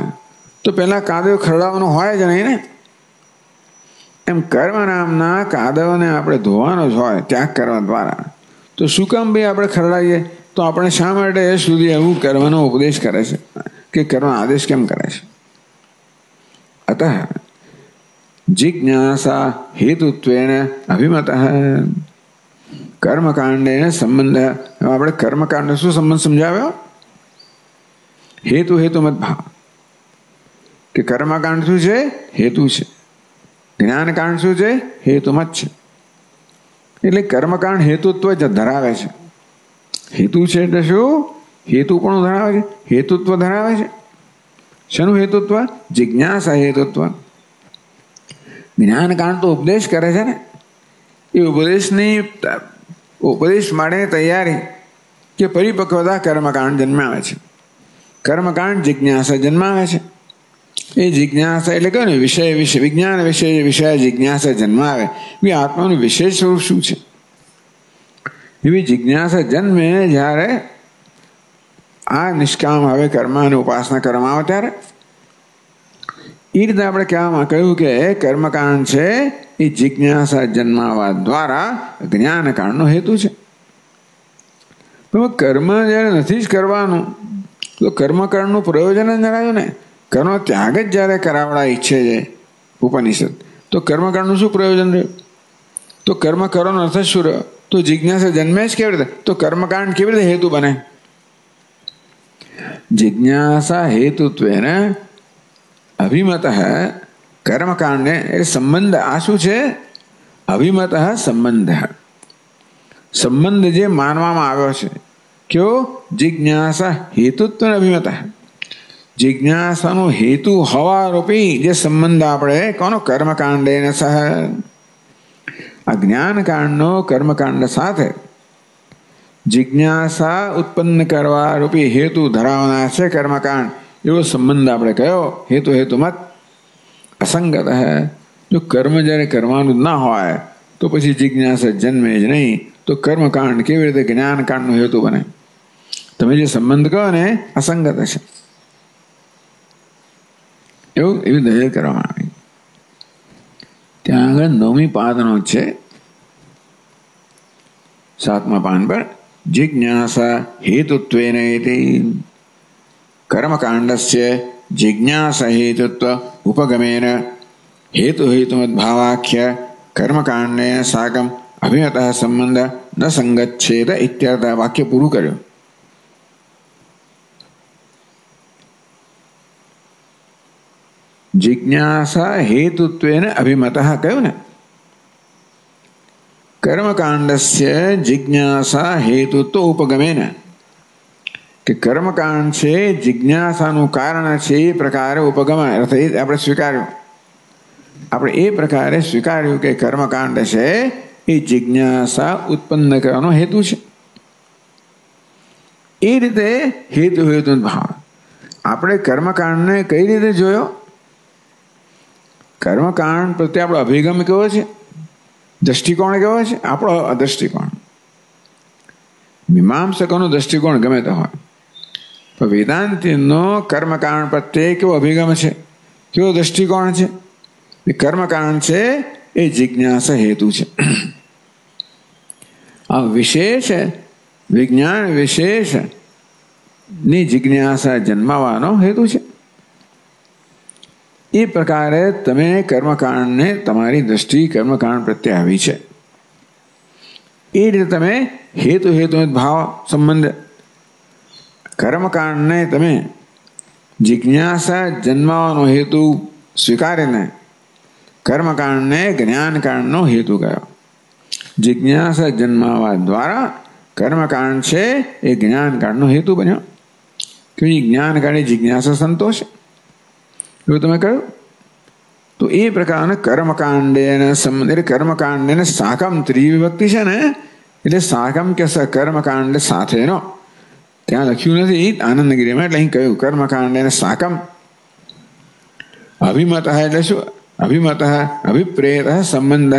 તો પહેલાં કાદવ ખરડાવવાનો હોય જ નહીં ને. એમ કર્મ નામના કાદવને આપણે ધોવાનો જ હોય ત્યાગ કરવા દ્વારા. તો શું કામ ભાઈ આપણે ખરડાવીએ? તો આપણે શા માટે સુધી એવું કર્મનો ઉપદેશ કરે છે કે કર્મ આદેશ કેમ કરે છે? અતઃ જિજ્ઞાસા હેતુત્વેન અભિમતઃ કર્મકાંડેન સંબંધ. આપણે કર્મકાંડ શું સંબંધ સમજાવ્યો? હેતુ હેતુમત ભાવ. કે કર્મકાંડ શું છે? હેતુ છે. જ્ઞાનકાંડ શું છે? હેતુમત છે. એટલે કર્મકાંડ હેતુત્વ જ ધરાવે છે. હેતુ છે એટલે શું? હેતુ પણ ધરાવે છે, હેતુત્વ ધરાવે છે. શેનું હેતુત્વ? જિજ્ઞાસા હેતુત્વ. જ્ઞાનકાંડ તો ઉપદેશ કરે છે ને, એ ઉપદેશ માટે તૈયારી કે પરિપક્વતા કર્મકાંડ જન્માવે છે. કર્મકાંડ જિજ્ઞાસા જન્માવે છે. એ જિજ્ઞાસા એટલે કહ્યું ને વિષય વિજ્ઞાન વિષય જિજ્ઞાસા જન્માવે. એ આત્માનું વિશેષ સ્વરૂપ શું છે એવી જિજ્ઞાસા જન્મે જ્યારે આ નિષ્કામ હવે કર્મ અને ઉપાસના કરવામાં આવે ત્યારે. એ રીતે આપણે કહેવામાં કહ્યું કે કર્મકાંડ છે એ જિજ્ઞાસા જન્માવા દ્વારા જ્ઞાનકાંડનો હેતુ છે. કર્મ જ્યારે નથી જ કરવાનું તો કર્મકાંડનું પ્રયોજન જ ન રહ્યું ને. કર્મ ત્યાગ જ જ્યારે કરાવડા ઈચ્છે છે ઉપનિષદ, તો કર્મકાંડનું શું પ્રયોજન રહ્યું? તો કર્મ કરવાનો અર્થ શું રહ્યો? તો જિજ્ઞાસા જન્મે જ કેવી રીતે? તો કર્મકાંડ કેવી રીતે હેતુ બને? જિજ્ઞાસા હેતુત્વેન અભિમત કર્મકાંડને એ સંબંધ. આ શું છે? અભિમત સંબંધ. સંબંધ જે માનવામાં આવ્યો છે કયો? જિજ્ઞાસા હેતુત્વ અભિમત. જિજ્ઞાસાનો હેતુ હવારૂપી જે સંબંધ આપણે કોનો? કર્મકાંડેન સહ. આ જ્ઞાનકાંડનો કર્મકાંડ સાથે જિજ્ઞાસા ઉત્પન્ન કરવા રૂપી હેતુ ધરાવનાર છે કર્મકાંડ. એવો સંબંધ આપણે કયો? હેતુ હેતુમત અસંગત. જો કર્મ જ્યારે કરવાનું ના હોય તો પછી જિજ્ઞાસા જન્મે જ નહીં, તો તો કર્મકાંડ કેવી રીતે જ્ઞાનકાંડનો હેતુ બને? તમે જે સંબંધ કહો ને અસંગત હશે, એવી દલીલ કરવામાં આવી. ત્યાં આગળ 9મી પાદનો છે, 7મા પાન પર જિજ્ઞાસા હેતુત્વેન ઇતિ કર્મકાંડસ્ય જિજ્ઞાસા હેતુત્વ ઉપગમેન हेतु हेतुमद्भावाख्य कर्मकांडेन साकम अभिमतः संबंध न संगच्छेद इत्यर्थ वाक्य पूરું કર્યું. जिज्ञासा हेतुत्वेन अभिमतः કહ્યું ને. कर्मकांडस्य जिज्ञासा हेतुत्व उपगमेन કે કર્મકાંડ છે જિજ્ઞાસાનું કારણ છે એ પ્રકારે ઉપગમ અર્થ આપણે સ્વીકાર્યું. આપણે એ પ્રકારે સ્વીકાર્યું કે કર્મકાંડ છે એ જિજ્ઞાસા ઉત્પન્ન કરવાનો હેતુ છે. એ રીતે હેતુ હેતુ ભાવ આપણે કર્મકાંડને કઈ રીતે જોયો? કર્મકાંડ પ્રત્યે આપણો અભિગમ કેવો છે, દ્રષ્ટિકોણ કેવો છે? આપણો દ્રષ્ટિકોણ, મીમાંસકોનો દ્રષ્ટિકોણ ગમે તે હોય, પણ વેદાંતિનો કર્મકાંડ પ્રત્યે કેવો અભિગમ છે, કેવો દ્રષ્ટિકોણ છે? કર્મકાંડ છે એ જિજ્ઞાસા હેતુ છે. આ વિશેષ વિજ્ઞાન વિશેષ ની જિજ્ઞાસા જન્માવાનો હેતુ છે. એ પ્રકારે તમે કર્મકાંડને તમારી દ્રષ્ટિ કર્મકાંડ પ્રત્યે આવી છે. એ રીતે તમે હેતુ હેતુ ભાવ સંબંધ કર્મકાંડને તમે જિજ્ઞાસા જન્માવાનો હેતુ સ્વીકારીને કર્મકાંડને જ્ઞાનકાંડનો હેતુ કયો. જિજ્ઞાસા જન્માવા દ્વારા કર્મકાંડ છે એ જ્ઞાનકાંડનો હેતુ બન્યો. કે જ્ઞાનકાંડ જિજ્ઞાસા સંતોષ એવું તમે કહ્યું. તો એ પ્રકારના કર્મકાંડેને સંબંધ એટલે કર્મકાંડને સાકમ ત્રિવિભક્તિ છે ને, એટલે સાકમ કે કર્મકાંડ સાથેનો ત્યાં લખ્યું નથી આનંદગીરીમાં, એટલે અહીં કહ્યું કર્મકાંડેને સાકમ અભિમત એટલે શું? અભિમત અભિપ્રેત સંબંધ,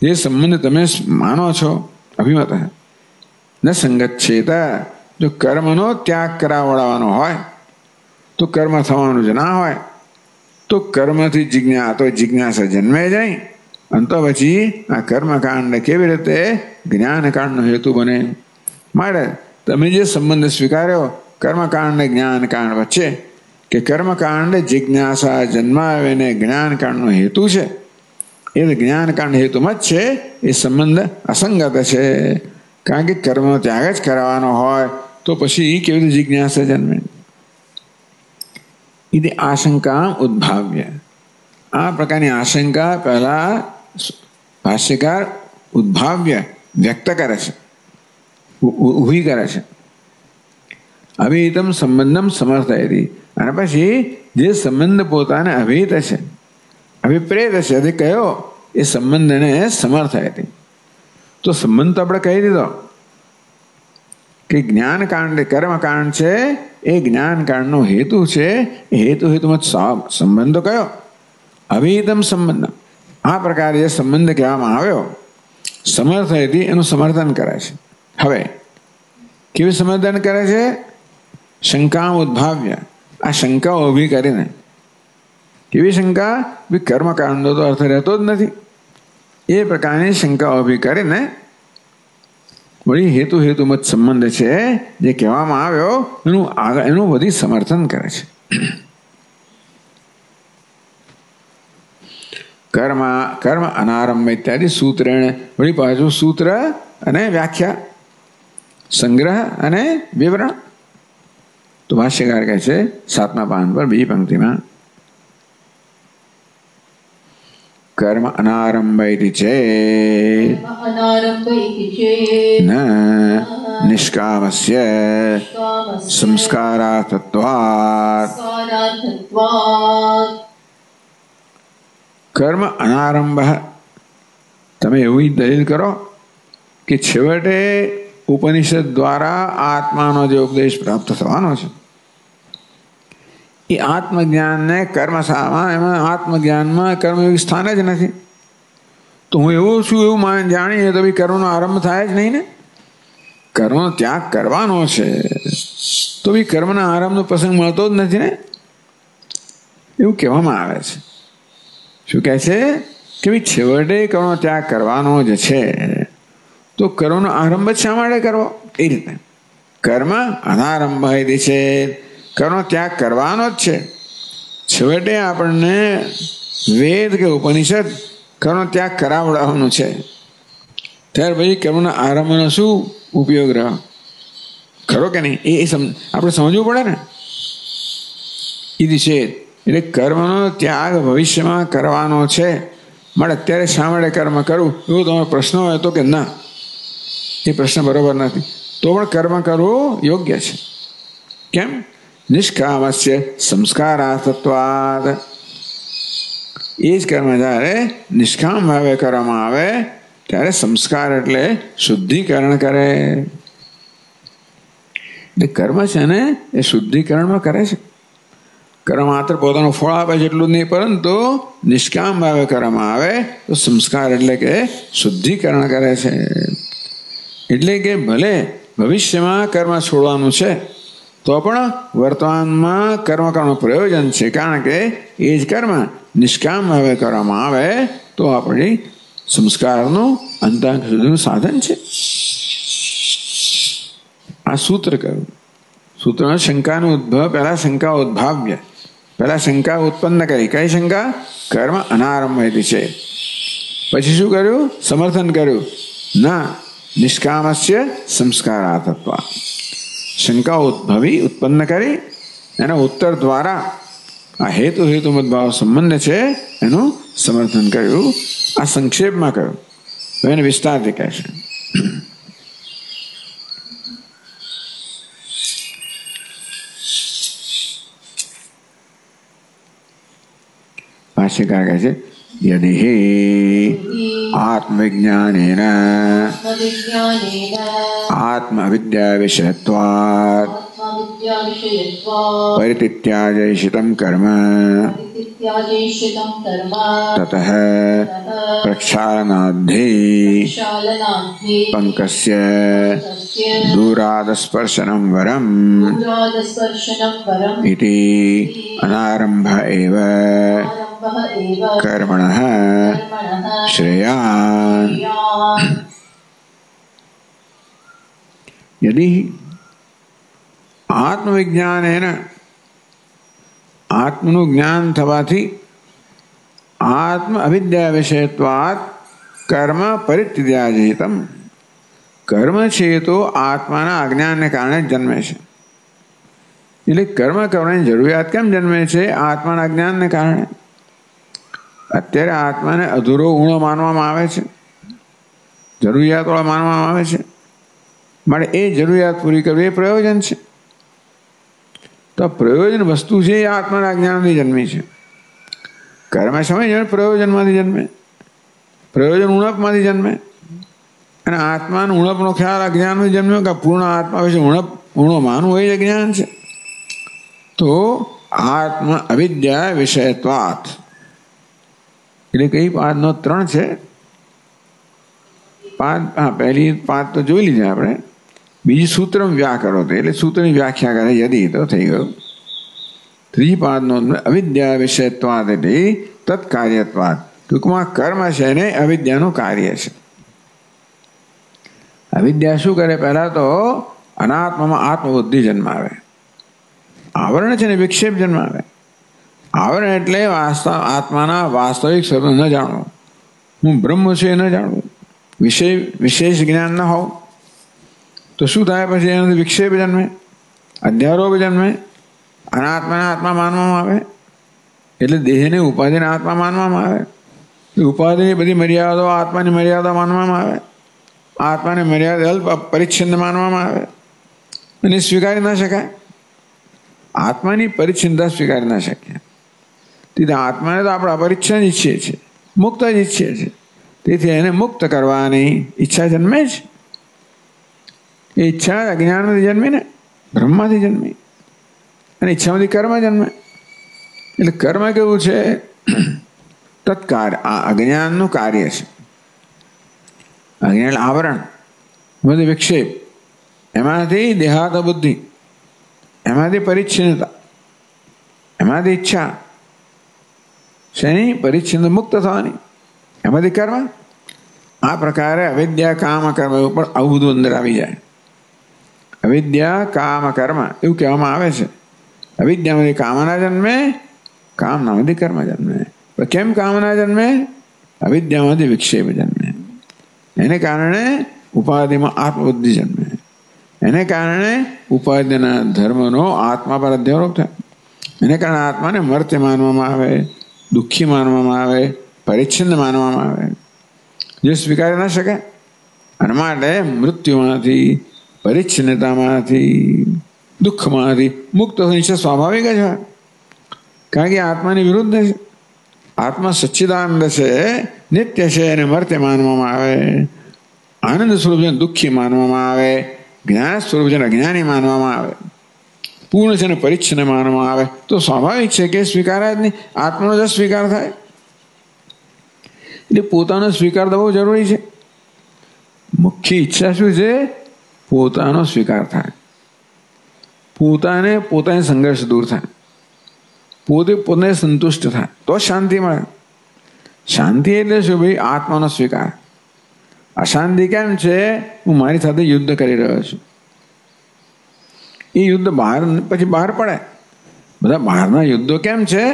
જે સંબંધ તમે માનો છો અભિમત ન સંગચ્છેત. જો કર્મનો ત્યાગ કરાવડાવવાનો હોય તો કર્મ થવાનું જ ના હોય તો કર્મથી જિજ્ઞાસા જન્મે જાય અને તો પછી આ કર્મકાંડ કેવી રીતે જ્ઞાનકાંડનો હેતુ બને? માટે તમે જે સંબંધ સ્વીકાર્યો કર્મકાંડ જ્ઞાનકાંડ વચ્ચે કે કર્મકાંડ જિજ્ઞાસા જન્માવીને જ્ઞાનકાંડનો હેતુ છે, એ જ્ઞાનકાંડ હેતુમાં જ છે, એ સંબંધ અસંગત છે. કારણ કે કર્મનો ત્યાગ જ કરાવવાનો હોય તો પછી કેવી રીતે જિજ્ઞાસા જન્મે? ઇતિ આશંકા ઉદ્ભાવ્ય. આ પ્રકારની આશંકા પહેલા ભાષ્યકાર ઉદ્ભાવ્ય વ્યક્ત કરે છે, ઊભી કરે છે. અભિહિતમ સંબંધમ સમર્થયતિ. અને પછી જે સંબંધ પોતાને અભિહિત છે, અભિપ્રેત છે, તે કયો એ સંબંધને સમર્થયતિ. તો સંબંધ તો આપણે કહી દીધો કે જ્ઞાનકાંડ કર્મકાંડ છે એ જ્ઞાનકાંડનો હેતુ છે. એ હેતુ હેતુમાં સંબંધો કયો? અભિહિતમ સંબંધ. આ પ્રકારે જે સંબંધ કહેવામાં આવ્યો સમર્થયતિ એનું સમર્થન કરે છે. હવે કેવી સમર્થન કરે છે? શંકા ઉદ્ભાવ્ય. આ શંકાઓ ઊભી કરીને. કેવી શંકા? કર્મકાંડનો તો અર્થ રહેતો જ નથી. એ પ્રકારની શંકા ઊભી કરીને વળી હેતુ હેતુમત સંબંધ છે જે કહેવામાં આવ્યો એનું બધી સમર્થન કરે છે. કર્મ અનારંભ ઇત્યાદિ સૂત્રેણ. વળી પાછું સૂત્ર અને વ્યાખ્યા, સંગ્રહ અને વિવરણ. તો ભાષ્યકાર કહે છે 7મા પાન પર બીજી પંક્તિમાં कर्म अनारंभयति चेत् न निष्कामस्य संस्कारार्थत्वात्. कर्म अनारंभ. તમે એવી દલીલ કરો કે છેવટે ઉપનિષદ દ્વારા આત્માનો જે ઉપદેશ પ્રાપ્ત થવાનો છે એ આત્મજ્ઞાનને કર્મશામાં, એમાં આત્મજ્ઞાનમાં કર્મયોગી સ્થાન જ નથી. તો હું એવું છું એવું જાણીએ તો ભાઈ કર્મનો આરંભ થાય જ નહીં ને. કર્મનો ત્યાગ કરવાનો છે તો ભાઈ કર્મના આરંભનો પ્રસંગ મળતો જ નથી ને, એવું કહેવામાં આવે છે. શું કહે છે કે ભાઈ છેવટે કર્મનો ત્યાગ કરવાનો જ છે, તો કર્મનો આરંભ જ શા માટે કરવો? એ રીતે કર્મ અનારંભ છે, કર્મનો ત્યાગ કરવાનો જ છે. છેવટે આપણને વેદ કે ઉપનિષદ કર્મનો ત્યાગ કરાવડાવવાનું છે, ત્યાર પછી કર્મના આરંભનો શું ઉપયોગ રહ્યો? ખરો કે નહીં? એ આપણે સમજવું પડે ને. એ દિશે એટલે કર્મનો ત્યાગ ભવિષ્યમાં કરવાનો છે, મારે અત્યારે શા માટે કર્મ કરવું એવો તમારો પ્રશ્ન હોય તો કે ના, એ પ્રશ્ન બરોબર નથી, તો પણ કર્મ કરવું યોગ્ય છે. કેમ? નિષ્કામસ્ય સંસ્કારાર્થત્વાદ. એ જ કર્મ જ્યારે નિષ્કામ ભાવે કરવામાં આવે ત્યારે સંસ્કાર એટલે શુદ્ધિકરણ કરે. એટલે કર્મ છે ને એ શુદ્ધિકરણમાં કરે છે. કર્મ માત્ર પોતાનું ફળ આપે છે એટલું જ નહીં, પરંતુ નિષ્કામ ભાવે કરવામાં આવે તો સંસ્કાર એટલે કે શુદ્ધિકરણ કરે છે. એટલે કે ભલે ભવિષ્યમાં કર્મ છોડવાનું છે તો પણ વર્તમાનમાં કર્મ કરવાનું પ્રયોજન છે, કારણ કે એ જ કર્મ નિષ્કામ ભાવે કરવામાં આવે તો આપણી સંસ્કારનું અંતઃકરણ સુધીનું સાધન છે. આ સૂત્ર કહ્યું. સૂત્રમાં શંકાનો ઉદ્ભવ, પહેલા શંકા ઉદ્ભાવ્ય, પહેલા શંકા ઉત્પન્ન કરી. કઈ શંકા? કર્મ અનારંભ છે. પછી શું કર્યું? સમર્થન કર્યું. ના, નિષ્કામસ્ય સંસ્કારાર્થત્વા. શંકા ઉત્પન્ન કરી એના ઉત્તર દ્વારા આ હેતુ મતભાવ સંબંધ છે એનું સમર્થન કર્યું. આ સંક્ષેપમાં કહ્યું, તો એને વિસ્તારથી કહેશે. ભાષ્યકાર કહે છે યદિ આત્મવિજ્ઞાનેન આત્મવિદ્યા વિષયત્વાत् પરિત્યાજયિષિतं કર્મ તતઃ પ્રક્ષાલનાद्धि પંકસ્ય દૂરાદસ્પર્શनं વરમ ઇતિ અનારંભ એવ કર્મણઃ શ્રેયાન. यदि આત્મવિજ્ઞાનેન આત્મનું જ્ઞાન થવાથી આત્મ અવિદ્યા વિષયત્વાत् કર્મ પરિત્યાજયિતમ. કર્મ છે તો આત્માના અજ્ઞાનને કારણે જન્મે છે. એટલે કર્મ કરવાની જરૂરિયાત કેમ જન્મે છે? આત્માના અજ્ઞાનને કારણે. અત્યારે આત્માને અધૂરો ઊણો માનવામાં આવે છે, જરૂરિયાતવાળો માનવામાં આવે છે, માટે એ જરૂરિયાત પૂરી કરવી એ પ્રયોજન છે. તો પ્રયોજન વસ્તુ છે એ આત્માના અજ્ઞાનથી જન્મી છે. કર્મ સમય જન્મે પ્રયોજનમાંથી જન્મે, પ્રયોજન ઉણપમાંથી જન્મે, અને આત્માનો ઉણપનો ખ્યાલ અજ્ઞાનમાંથી જન્મ્યો કે પૂર્ણ આત્મા વિશે ઊણો માનવું એ જ અજ્ઞાન છે. તો આત્મ અવિદ્યા વિષયત્વાत् એટલે કઈ પાંચનો 3 છે. પહેલી 5 તો જોઈ લીધી આપણે. બીજી સૂત્ર વ્યાકરો એટલે સૂત્રની વ્યાખ્યા કરે યદિ, તો થઈ ગયું. ત્રીજી 5નો અવિદ્યા વિષયત્વાદ એટલે તત્કાર્યત્વાદ. ટૂંકમાં કર્મ છે ને અવિદ્યાનું કાર્ય છે. અવિદ્યા શું કરે? પહેલા તો અનાત્મામાં આત્મબુદ્ધિ જન્માવે. આવરણ છે ને વિક્ષેપ જન્માવે. આવરણ એટલે આત્માના વાસ્તવિક સ્વરૂપ ન જાણવું, હું બ્રહ્મ છું એ ન જાણવું, વિશેષ જ્ઞાન ન હોવું. તો શું થાય? પછી એનાથી વિક્ષેપ જન્મે, અધ્યારોપ જન્મે, અનાત્માને આત્મા માનવામાં આવે. એટલે દેહને ઉપાધિને આત્મા માનવામાં આવે. ઉપાધિની બધી મર્યાદાઓ આત્માની મર્યાદા માનવામાં આવે. આત્માની મર્યાદા અલ્પ પરિચ્છિન્ન માનવામાં આવે અને સ્વીકારી ન શકાય. આત્માની પરિચ્છિન્નતા સ્વીકારી ન શક્ય. તેથી આત્માને તો આપણે અપરિચ્છિન્ન ઈચ્છીએ છીએ, મુક્ત જ ઈચ્છીએ છીએ. તેથી એને મુક્ત કરવાની ઈચ્છા જન્મે છે. એ ઈચ્છા અજ્ઞાનમાંથી જન્મી ને, બ્રહ્મમાંથી જન્મી, અને ઈચ્છામાંથી કર્મ જન્મે. એટલે કર્મ કેવું છે? તત્કાર્ય, આ અજ્ઞાનનું કાર્ય છે. અજ્ઞાન આવરણ, બધું વિક્ષેપ, એમાંથી દેહાત બુદ્ધિ, એમાંથી પરિચ્છિન્નતા, એમાંથી ઈચ્છા, શેની પરિચ્છિન્ન મુક્ત થવાની, એમાંથી કર્મ. આ પ્રકારે અવિદ્યા કામ કર્મ ઉપર આવું બધું અંદર આવી જાય. અવિદ્યા કામ કર્મ એવું કહેવામાં આવે છે. અવિદ્યામાંથી કામના જન્મે, કામનામાંથી કર્મ જન્મે. પણ કેમ કામના જન્મે? અવિદ્યામાંથી વિક્ષેપ જન્મે. એને કારણે ઉપાધિમાં આત્મબુદ્ધિ જન્મે. એને કારણે ઉપાધિના ધર્મનો આત્મા પર અધ્યારોપ થાય. એને કારણે આત્માને મર્ત્ય માનવામાં આવે, દુઃખી માનવામાં આવે, પરિચ્છિન્ન માનવામાં આવે, જે સ્વીકારી ન શકે. અને માટે મૃત્યુમાંથી, પરિચ્છિન્નતામાંથી, દુઃખમાંથી મુક્ત થઈને છે સ્વાભાવિક જ હોય. કારણ કે આત્માની વિરુદ્ધ છે. આત્મા સચ્ચિદાનંદ છે, નિત્ય છે, એને મર્ત્ય માનવામાં આવે, આનંદ સ્વરૂપ છે દુઃખી માનવામાં આવે, જ્ઞાન સ્વરૂપ છે અજ્ઞાની માનવામાં આવે, પૂર્ણ છે ને પરિચ્છિન્ન માનવામાં આવે. તો સ્વાભાવિક છે કે સ્વીકારાય જ નહીં. આત્માનો જ સ્વીકાર થાય. એટલે પોતાનો સ્વીકાર તો બહુ જરૂરી છે. મુખ્ય ઈચ્છા શું છે? પોતાનો સ્વીકાર થાય, પોતાને પોતાની સંઘર્ષ દૂર થાય, પોતે પોતે સંતુષ્ટ થાય, તો શાંતિ મળે. શાંતિ એટલે શું ભાઈ? આત્માનો સ્વીકાર. અશાંતિ કેમ છે? હું મારી સાથે યુદ્ધ કરી રહ્યો છું. એ યુદ્ધ બહાર પછી બહાર પડે. બધા બહારના યુદ્ધો કેમ છે?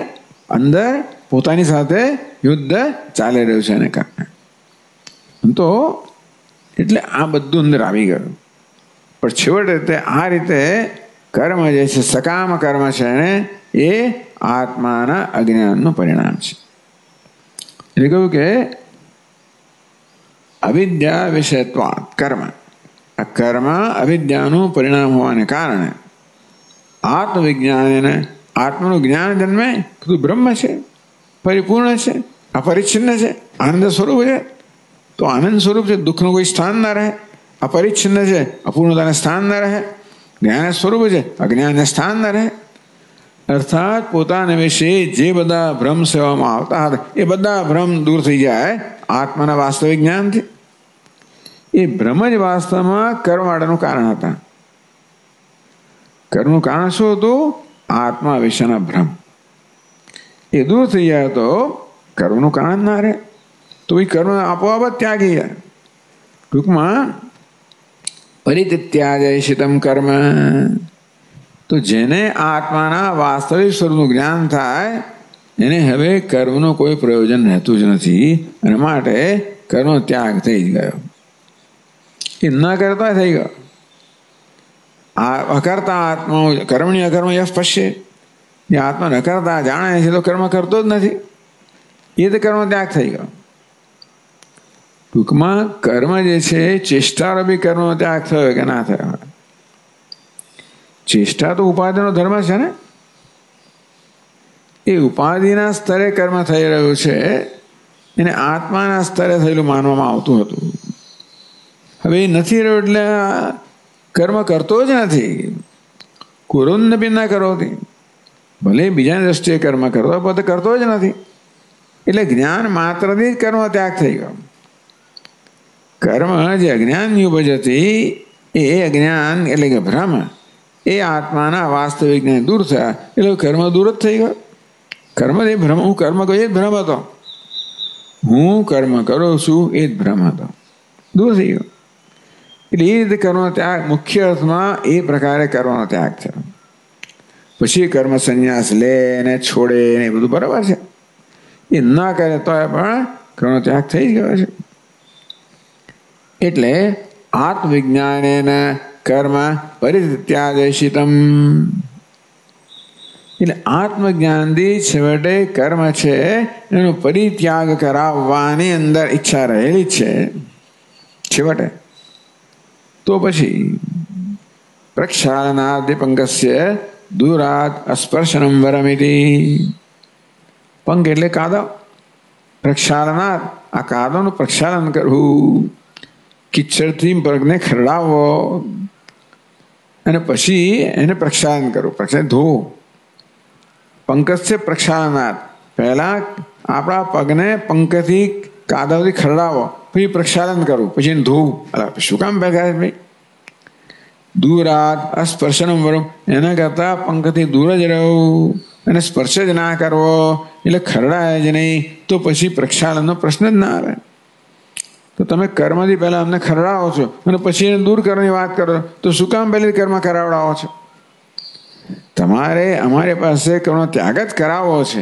અંદર પોતાની સાથે યુદ્ધ ચાલી રહ્યું છે એને કારણે. તો એટલે આ બધું અંદર આવી ગયું. પણ છેવટે આ રીતે કર્મ જે છે, સકામ કર્મ છે ને, એ આત્માના અજ્ઞાનનું પરિણામ છે. એટલે કહ્યું કે અવિદ્યા વિષયત્વાત્ કર્મ. આ કર્મ અવિદ્યાનું પરિણામ હોવાને કારણે આત્મવિજ્ઞાન, આત્માનું જ્ઞાન જન્મે. કીધું બ્રહ્મ છે, પરિપૂર્ણ છે, અપરિચ્છિન્ન છે, આનંદ સ્વરૂપ છે. તો આનંદ સ્વરૂપ છે, દુઃખનું કોઈ સ્થાન ન રહે. અપરિચ્છિન્ન છે, અપૂર્ણતાને સ્થાન ન રહે. જ્ઞાન સ્વરૂપ છે, અજ્ઞાનને સ્થાન ન રહે. અર્થાત પોતાના વિશે જે બધા ભ્રમ સેવામાં આવતા હતા એ બધા ભ્રમ દૂર થઈ જાય આત્માના વાસ્તવિક જ્ઞાનથી. એ ભ્રમ જ વાસ્તવમાં કર્મ માટેનું કારણ હતા. કર્મનું કારણ શું હતું? આત્મા વિશેના ભ્રમ. એ દૂર થઈ જાય તો કર્મનું કારણ ના રહે. તો એ કર્મ આપોઆપ જ ત્યાગી જાય. ટૂંકમાં પરિત્યાજય શિતમ કર્મ. તો જેને આત્માના વાસ્તવિક સ્વરૂપનું જ્ઞાન થાય એને હવે કર્મનું કોઈ પ્રયોજન રહેતું જ નથી. અને માટે કર્મ ત્યાગ થઈ જ ગયો. એ ન કરતા થઈ ગયો. આ અકર્તા આત્મા કર્મણી અકર્મ યશ પશ્ય. જે આત્મા ન કરતા જાણે છે તો કર્મ કરતો જ નથી. એ તો કર્મ ત્યાગ થઈ ગયો. ટૂંકમાં કર્મ જે છે, ચેષ્ટાનો બી કર્મનો ત્યાગ થયો કે ના થયો? ચેષ્ટા તો ઉપાધિનો ધર્મ છે ને. એ ઉપાધિના સ્તરે કર્મ થઈ રહ્યું છે, એને આત્માના સ્તરે થયેલું માનવામાં આવતું હતું. હવે એ નથી રહ્યું એટલે કર્મ કરતો જ નથી. કુરુન્ન બી ના કરોતી. ભલે બીજાની દ્રષ્ટિએ કર્મ કરતો, પોતે કરતો જ નથી. એટલે જ્ઞાન માત્રથી જ કર્મ ત્યાગ થઈ ગયો. કર્મ જે અજ્ઞાનની ઉપજ હતી એ અજ્ઞાન એટલે કે ભ્રમ, એ આત્માના વાસ્તવિક જ્ઞાન દૂર થયા એટલે કર્મ દૂર જ થઈ ગયો. કર્મ એ ભ્રમ, હું કર્મ કરું એ જ ભ્રમ હતો. હું કર્મ કરું છું એ જ ભ્રમ હતો, દૂર થઈ ગયો. એટલે એ રીતે કર્મનો ત્યાગ મુખ્ય અર્થમાં એ પ્રકારે કર્મનો ત્યાગ થયો. પછી કર્મ સંન્યાસ લે ને છોડે ને એ બધું બરાબર છે. એ ન કરે તો પણ કર્મનો ત્યાગ થઈ જ ગયો છે. એટલે આત્મવિજ્ઞાન કર્મ પરિત્યાજયશિતમ. એટલે આત્મજ્ઞાનથી છેવટે કર્મ છે એનો પરિત્યાગ કરાવવાની અંદર ઈચ્છા રહેલી છે છેવટે. તો પછી પ્રક્ષાલનાદિ પંકસ્ય દૂરાત અસ્પર્શનમ વરમિતિ. પંક એટલે કાદવ. પ્રક્ષાલનાદ, આ કાદવનું પ્રક્ષાલન કરવું, કિચ્છડથી પગને ખરડાવવો અને પછી એને પ્રક્ષાલન કરવું. પ્રક્ષાલન ધોવું. પંકજથી પ્રક્ષાલનાદ, પહેલા આપણા પગને પંકથી કાદવથી ખરડાવો પછી પ્રક્ષાલન કરવું, પછી એને ધોવું. શું કામ ભેગા ભાઈ? દૂરાત અસ્પર્શનમ વરમ, એના કરતાં પંખથી દૂર જ રહેવું અને સ્પર્શ જ ના કરવો, એટલે ખરડાય જ નહીં, તો પછી પ્રક્ષાલનનો પ્રશ્ન જ ના આવે. તો તમે કર્મથી પહેલાં અમને ખરડાવો છો અને પછી એને દૂર કરવાની વાત કરો, તો શું કામ પહેલી કર્મ કરાવડાવો છો? તમારે અમારી પાસે કર્મનો ત્યાગ જ કરાવવો છે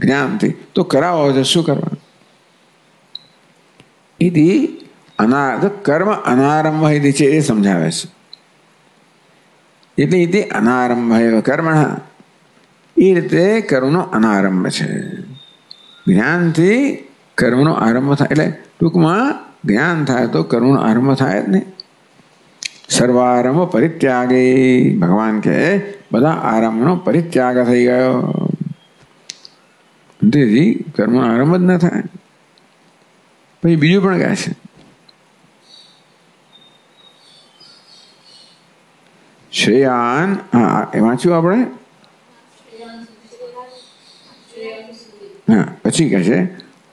જ્ઞાનથી, તો કરાવો છે. શું કરવાનું? ઇતિ કર્મ અનારંભ ઇતિ છે એ સમજાવે છે. એટલે ઇતિ અનારંભ કર્મણ, એ રીતે કર્મનો અનારંભ છે. જ્ઞાનથી કર્મનો આરંભ થાય, એટલે ટૂંકમાં જ્ઞાન થાય તો કર્મનો આરંભ થાય જ નહીં. સર્વારંભ પરિત્યાગે, ભગવાન કહે બધા આરંભનો પરિત્યાગ થઈ ગયો, તેથી કર્મનો આરંભ જ ન થાય. પછી બીજું પણ કહે છે, શ્રેયાન, વાંચ્યું આપણે? હા, પછી કહે છે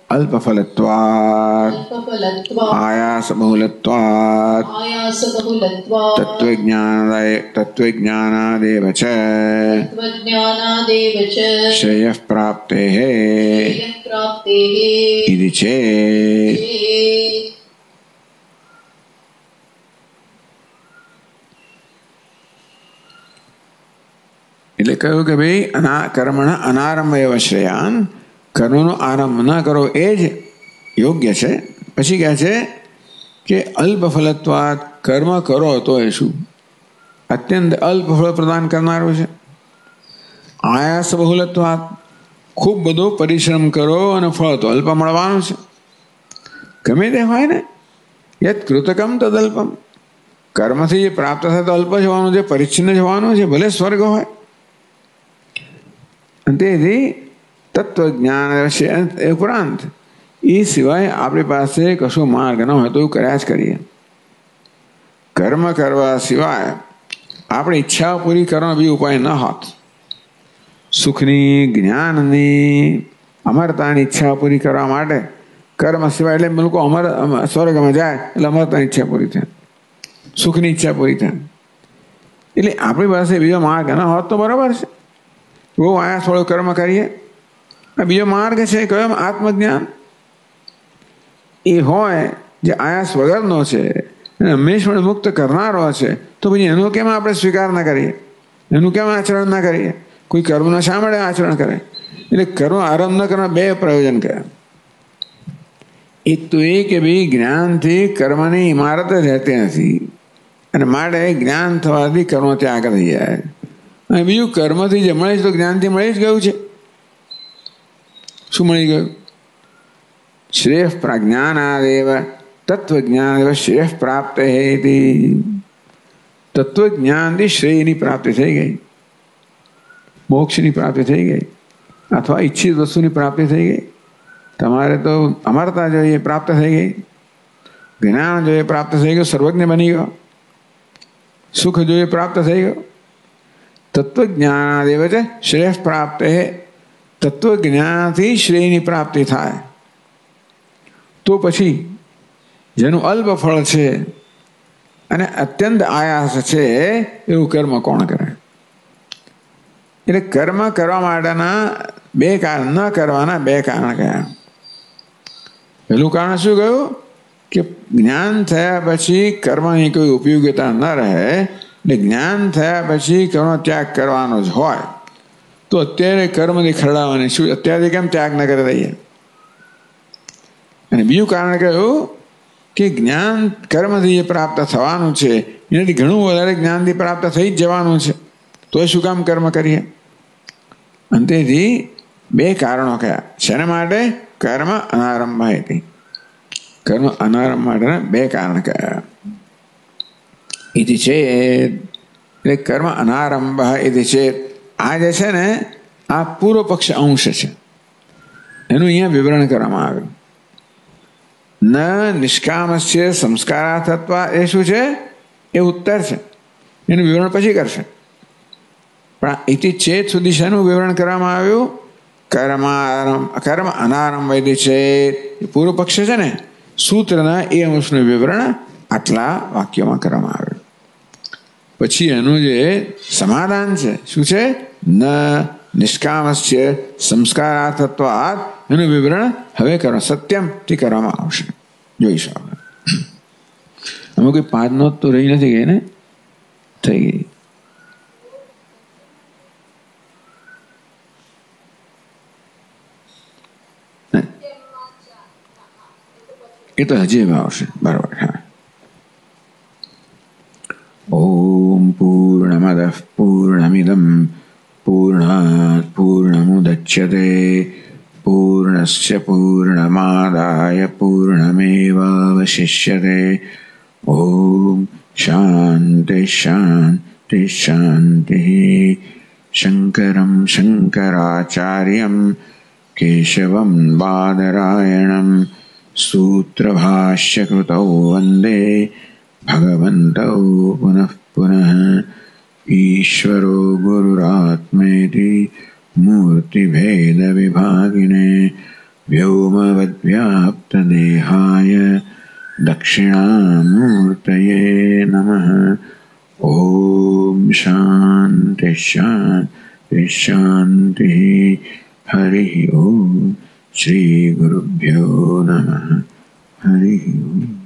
અલ્પફલત્વાत् આયાસ બહુલત્વાत् તત્વજ્ઞાનાદેવ ચ શ્રેયઃ પ્રાપ્તેઃ ઇતિ ચેત. એટલે કહ્યું કે ભાઈ કર્મણ અનારંભ એવ શ્રેયાન, કર્મનો આરંભ ન કરો એ જ યોગ્ય છે. પછી કહે છે કે અલ્પફલત્વાદ, કર્મ કરો તો એ શું? અત્યંત અલ્પ ફળ પ્રદાન કરનારું છે. આયાસ બહુલત્વાદ, ખૂબ બધો પરિશ્રમ કરો અને ફળ તો અલ્પ મળવાનું છે. ગમે તે હોય ને, યત કૃતકમ તદલ્પમ, કર્મથી જે પ્રાપ્ત થાય તો અલ્પ જ હોવાનું છે, પરિચ્છિન્ન જ હોવાનું છે, ભલે સ્વર્ગ હોય. તેથી તત્વજ્ઞાન ઉપરાંત એ સિવાય આપણી પાસે કશો માર્ગ ન હોય તો કર્યા જ કરીએ. કર્મ કરવા સિવાય આપણી ઈચ્છાઓ પૂરી કરવાનો બી ઉપાય ન હોત. સુખની, જ્ઞાનની, અમરતાની ઈચ્છા પૂરી કરવા માટે કર્મ સિવાય, એટલે લોકો સ્વર્ગમાં જાય એટલે અમરતાની ઈચ્છા પૂરી થાય, સુખની ઈચ્છા પૂરી થાય. એટલે આપણી પાસે બીજો માર્ગ ન હોત તો બરાબર છે, બહુ આયા થોડું કર્મ કરીએ. બીજો માર્ગ છે કયો? આત્મજ્ઞાન. એ હોય જે આયાસ વગરનો છે અને હંમેશા મુક્ત કરનારો છે, તો પછી એનો કેમ આપણે સ્વીકાર ના કરીએ? એનું કેમ આચરણ ના કરીએ? કોઈ કર્મનો શા માટે આચરણ કરે? એટલે કર્મ આરંભ ન કરવા બે પ્રયોજન કર્યા. એક તો એ કે ભાઈ જ્ઞાનથી કર્મની ઇમારત જ રહેતી નથી, અને માટે જ્ઞાન થવાથી કર્મ ત્યાગ થઈ જાય. અને બીજું, કર્મથી જે મળે છે તો જ્ઞાનથી મળી જ ગયું છે. શું મળી ગયું? શ્રેય પ્રજ્ઞાનાદેવ તત્વજ્ઞાન શ્રેય પ્રાપ્ત હેતી. તત્વજ્ઞાનથી શ્રેયની પ્રાપ્તિ થઈ ગઈ, મોક્ષની પ્રાપ્તિ થઈ ગઈ, અથવા ઈચ્છિત વસ્તુની પ્રાપ્તિ થઈ ગઈ. તમારે તો અમરતા જોઈએ પ્રાપ્ત થઈ ગઈ, જ્ઞાન જોઈએ પ્રાપ્ત થઈ ગયું, સર્વજ્ઞ બની ગયો, સુખ જોઈએ પ્રાપ્ત થઈ ગયો. તત્વજ્ઞાનાદેવ છે શ્રેય પ્રાપ્ત. તત્વજ્ઞાનથી શ્રેયની પ્રાપ્તિ થાય તો પછી જેનું અલ્પ ફળ છે અને અત્યંત આયાસ છે એવું કર્મ કોણ કરે? એટલે કર્મ કરવા માટેના બે કારણ, ન કરવાના બે કારણ કયા? પહેલું કારણ શું કહ્યું? કે જ્ઞાન થયા પછી કર્મની કોઈ ઉપયોગિતા ન રહે, એટલે જ્ઞાન થયા પછી કર્મ ત્યાગ કરવાનો જ હોય, તો અત્યારે કર્મથી ખરડાવવાની શું? અત્યારે કેમ ત્યાગ ન કરી દઈએ? અને બીજું કારણ કહ્યું કે જ્ઞાન કર્મથી જે પ્રાપ્ત થવાનું છે એનાથી ઘણું વધારે જ્ઞાનથી પ્રાપ્ત થઈ જ જવાનું છે, તો શું કામ કર્મ કરીએ? અને તેથી બે કારણો કયા? શેના માટે? કર્મ અનારંભ હતી. કર્મ અનારંભ માટેના બે કારણ કયા? ઇતિ ચેત, એટલે કર્મ અનારંભ ઇતિ ચેત. આ જે છે ને, આ પૂર્વ પક્ષ અંશ છે, એનું અહીંયા વિવરણ કરવામાં આવ્યું. ન નિષ્કામસ્ય સંસ્કારાર્થત્વા, એ શું છે? એ ઉત્તર છે, એનું વિવરણ પછી કરશે. પણ ઇતિ ચેત સુધી શેનું વિવરણ કરવામાં આવ્યું? કર્મ અનારંભ ઇતિ ચેત. પૂર્વ પક્ષ છે ને, सूत्रना ए अंशનું વિવરણ આટલા વાક્યોમાં કરવામાં આવે. પછી એનું જે સમાધાન છે શું છે? ન નિષ્કામસ્ય સંસ્કારાર્થત્વાत् એનું વિવરણ હવે કરો સત્યમથી કરવામાં આવશે. જોઈશું આપણે. અમે કોઈ 5 નોટ તો રહી નથી ગઈ ને? થઈ ગઈ. એ તો હજી એમાં આવશે. બરાબર. હા. ઓમ પૂર્ણમદઃ પૂર્ણમિદં પૂર્ણાત પૂર્ણમુદચ્યતે પૂર્ણસ્ય પૂર્ણમાદાય પૂર્ણમેવાવશિષ્યતે. ઓમ શાંતિ શાંતિ શાંતિ. શંકરં શંકરાચાર્યં કેશવં બાદરાયણં सूत्रभाष्यकृतौ वन्दे भगवन्तौ पुनः पुनः. ईश्वरो गुरुरात्मेति मूर्तिभेदविभागिने व्योमवद्व्याप्तदेहाय दक्षिणामूर्तये नमः. ॐ शान्ति शान्ति शान्तिः. हरिः ओम्. श्री गुरुभ्यो नमः. हरिः ओम्.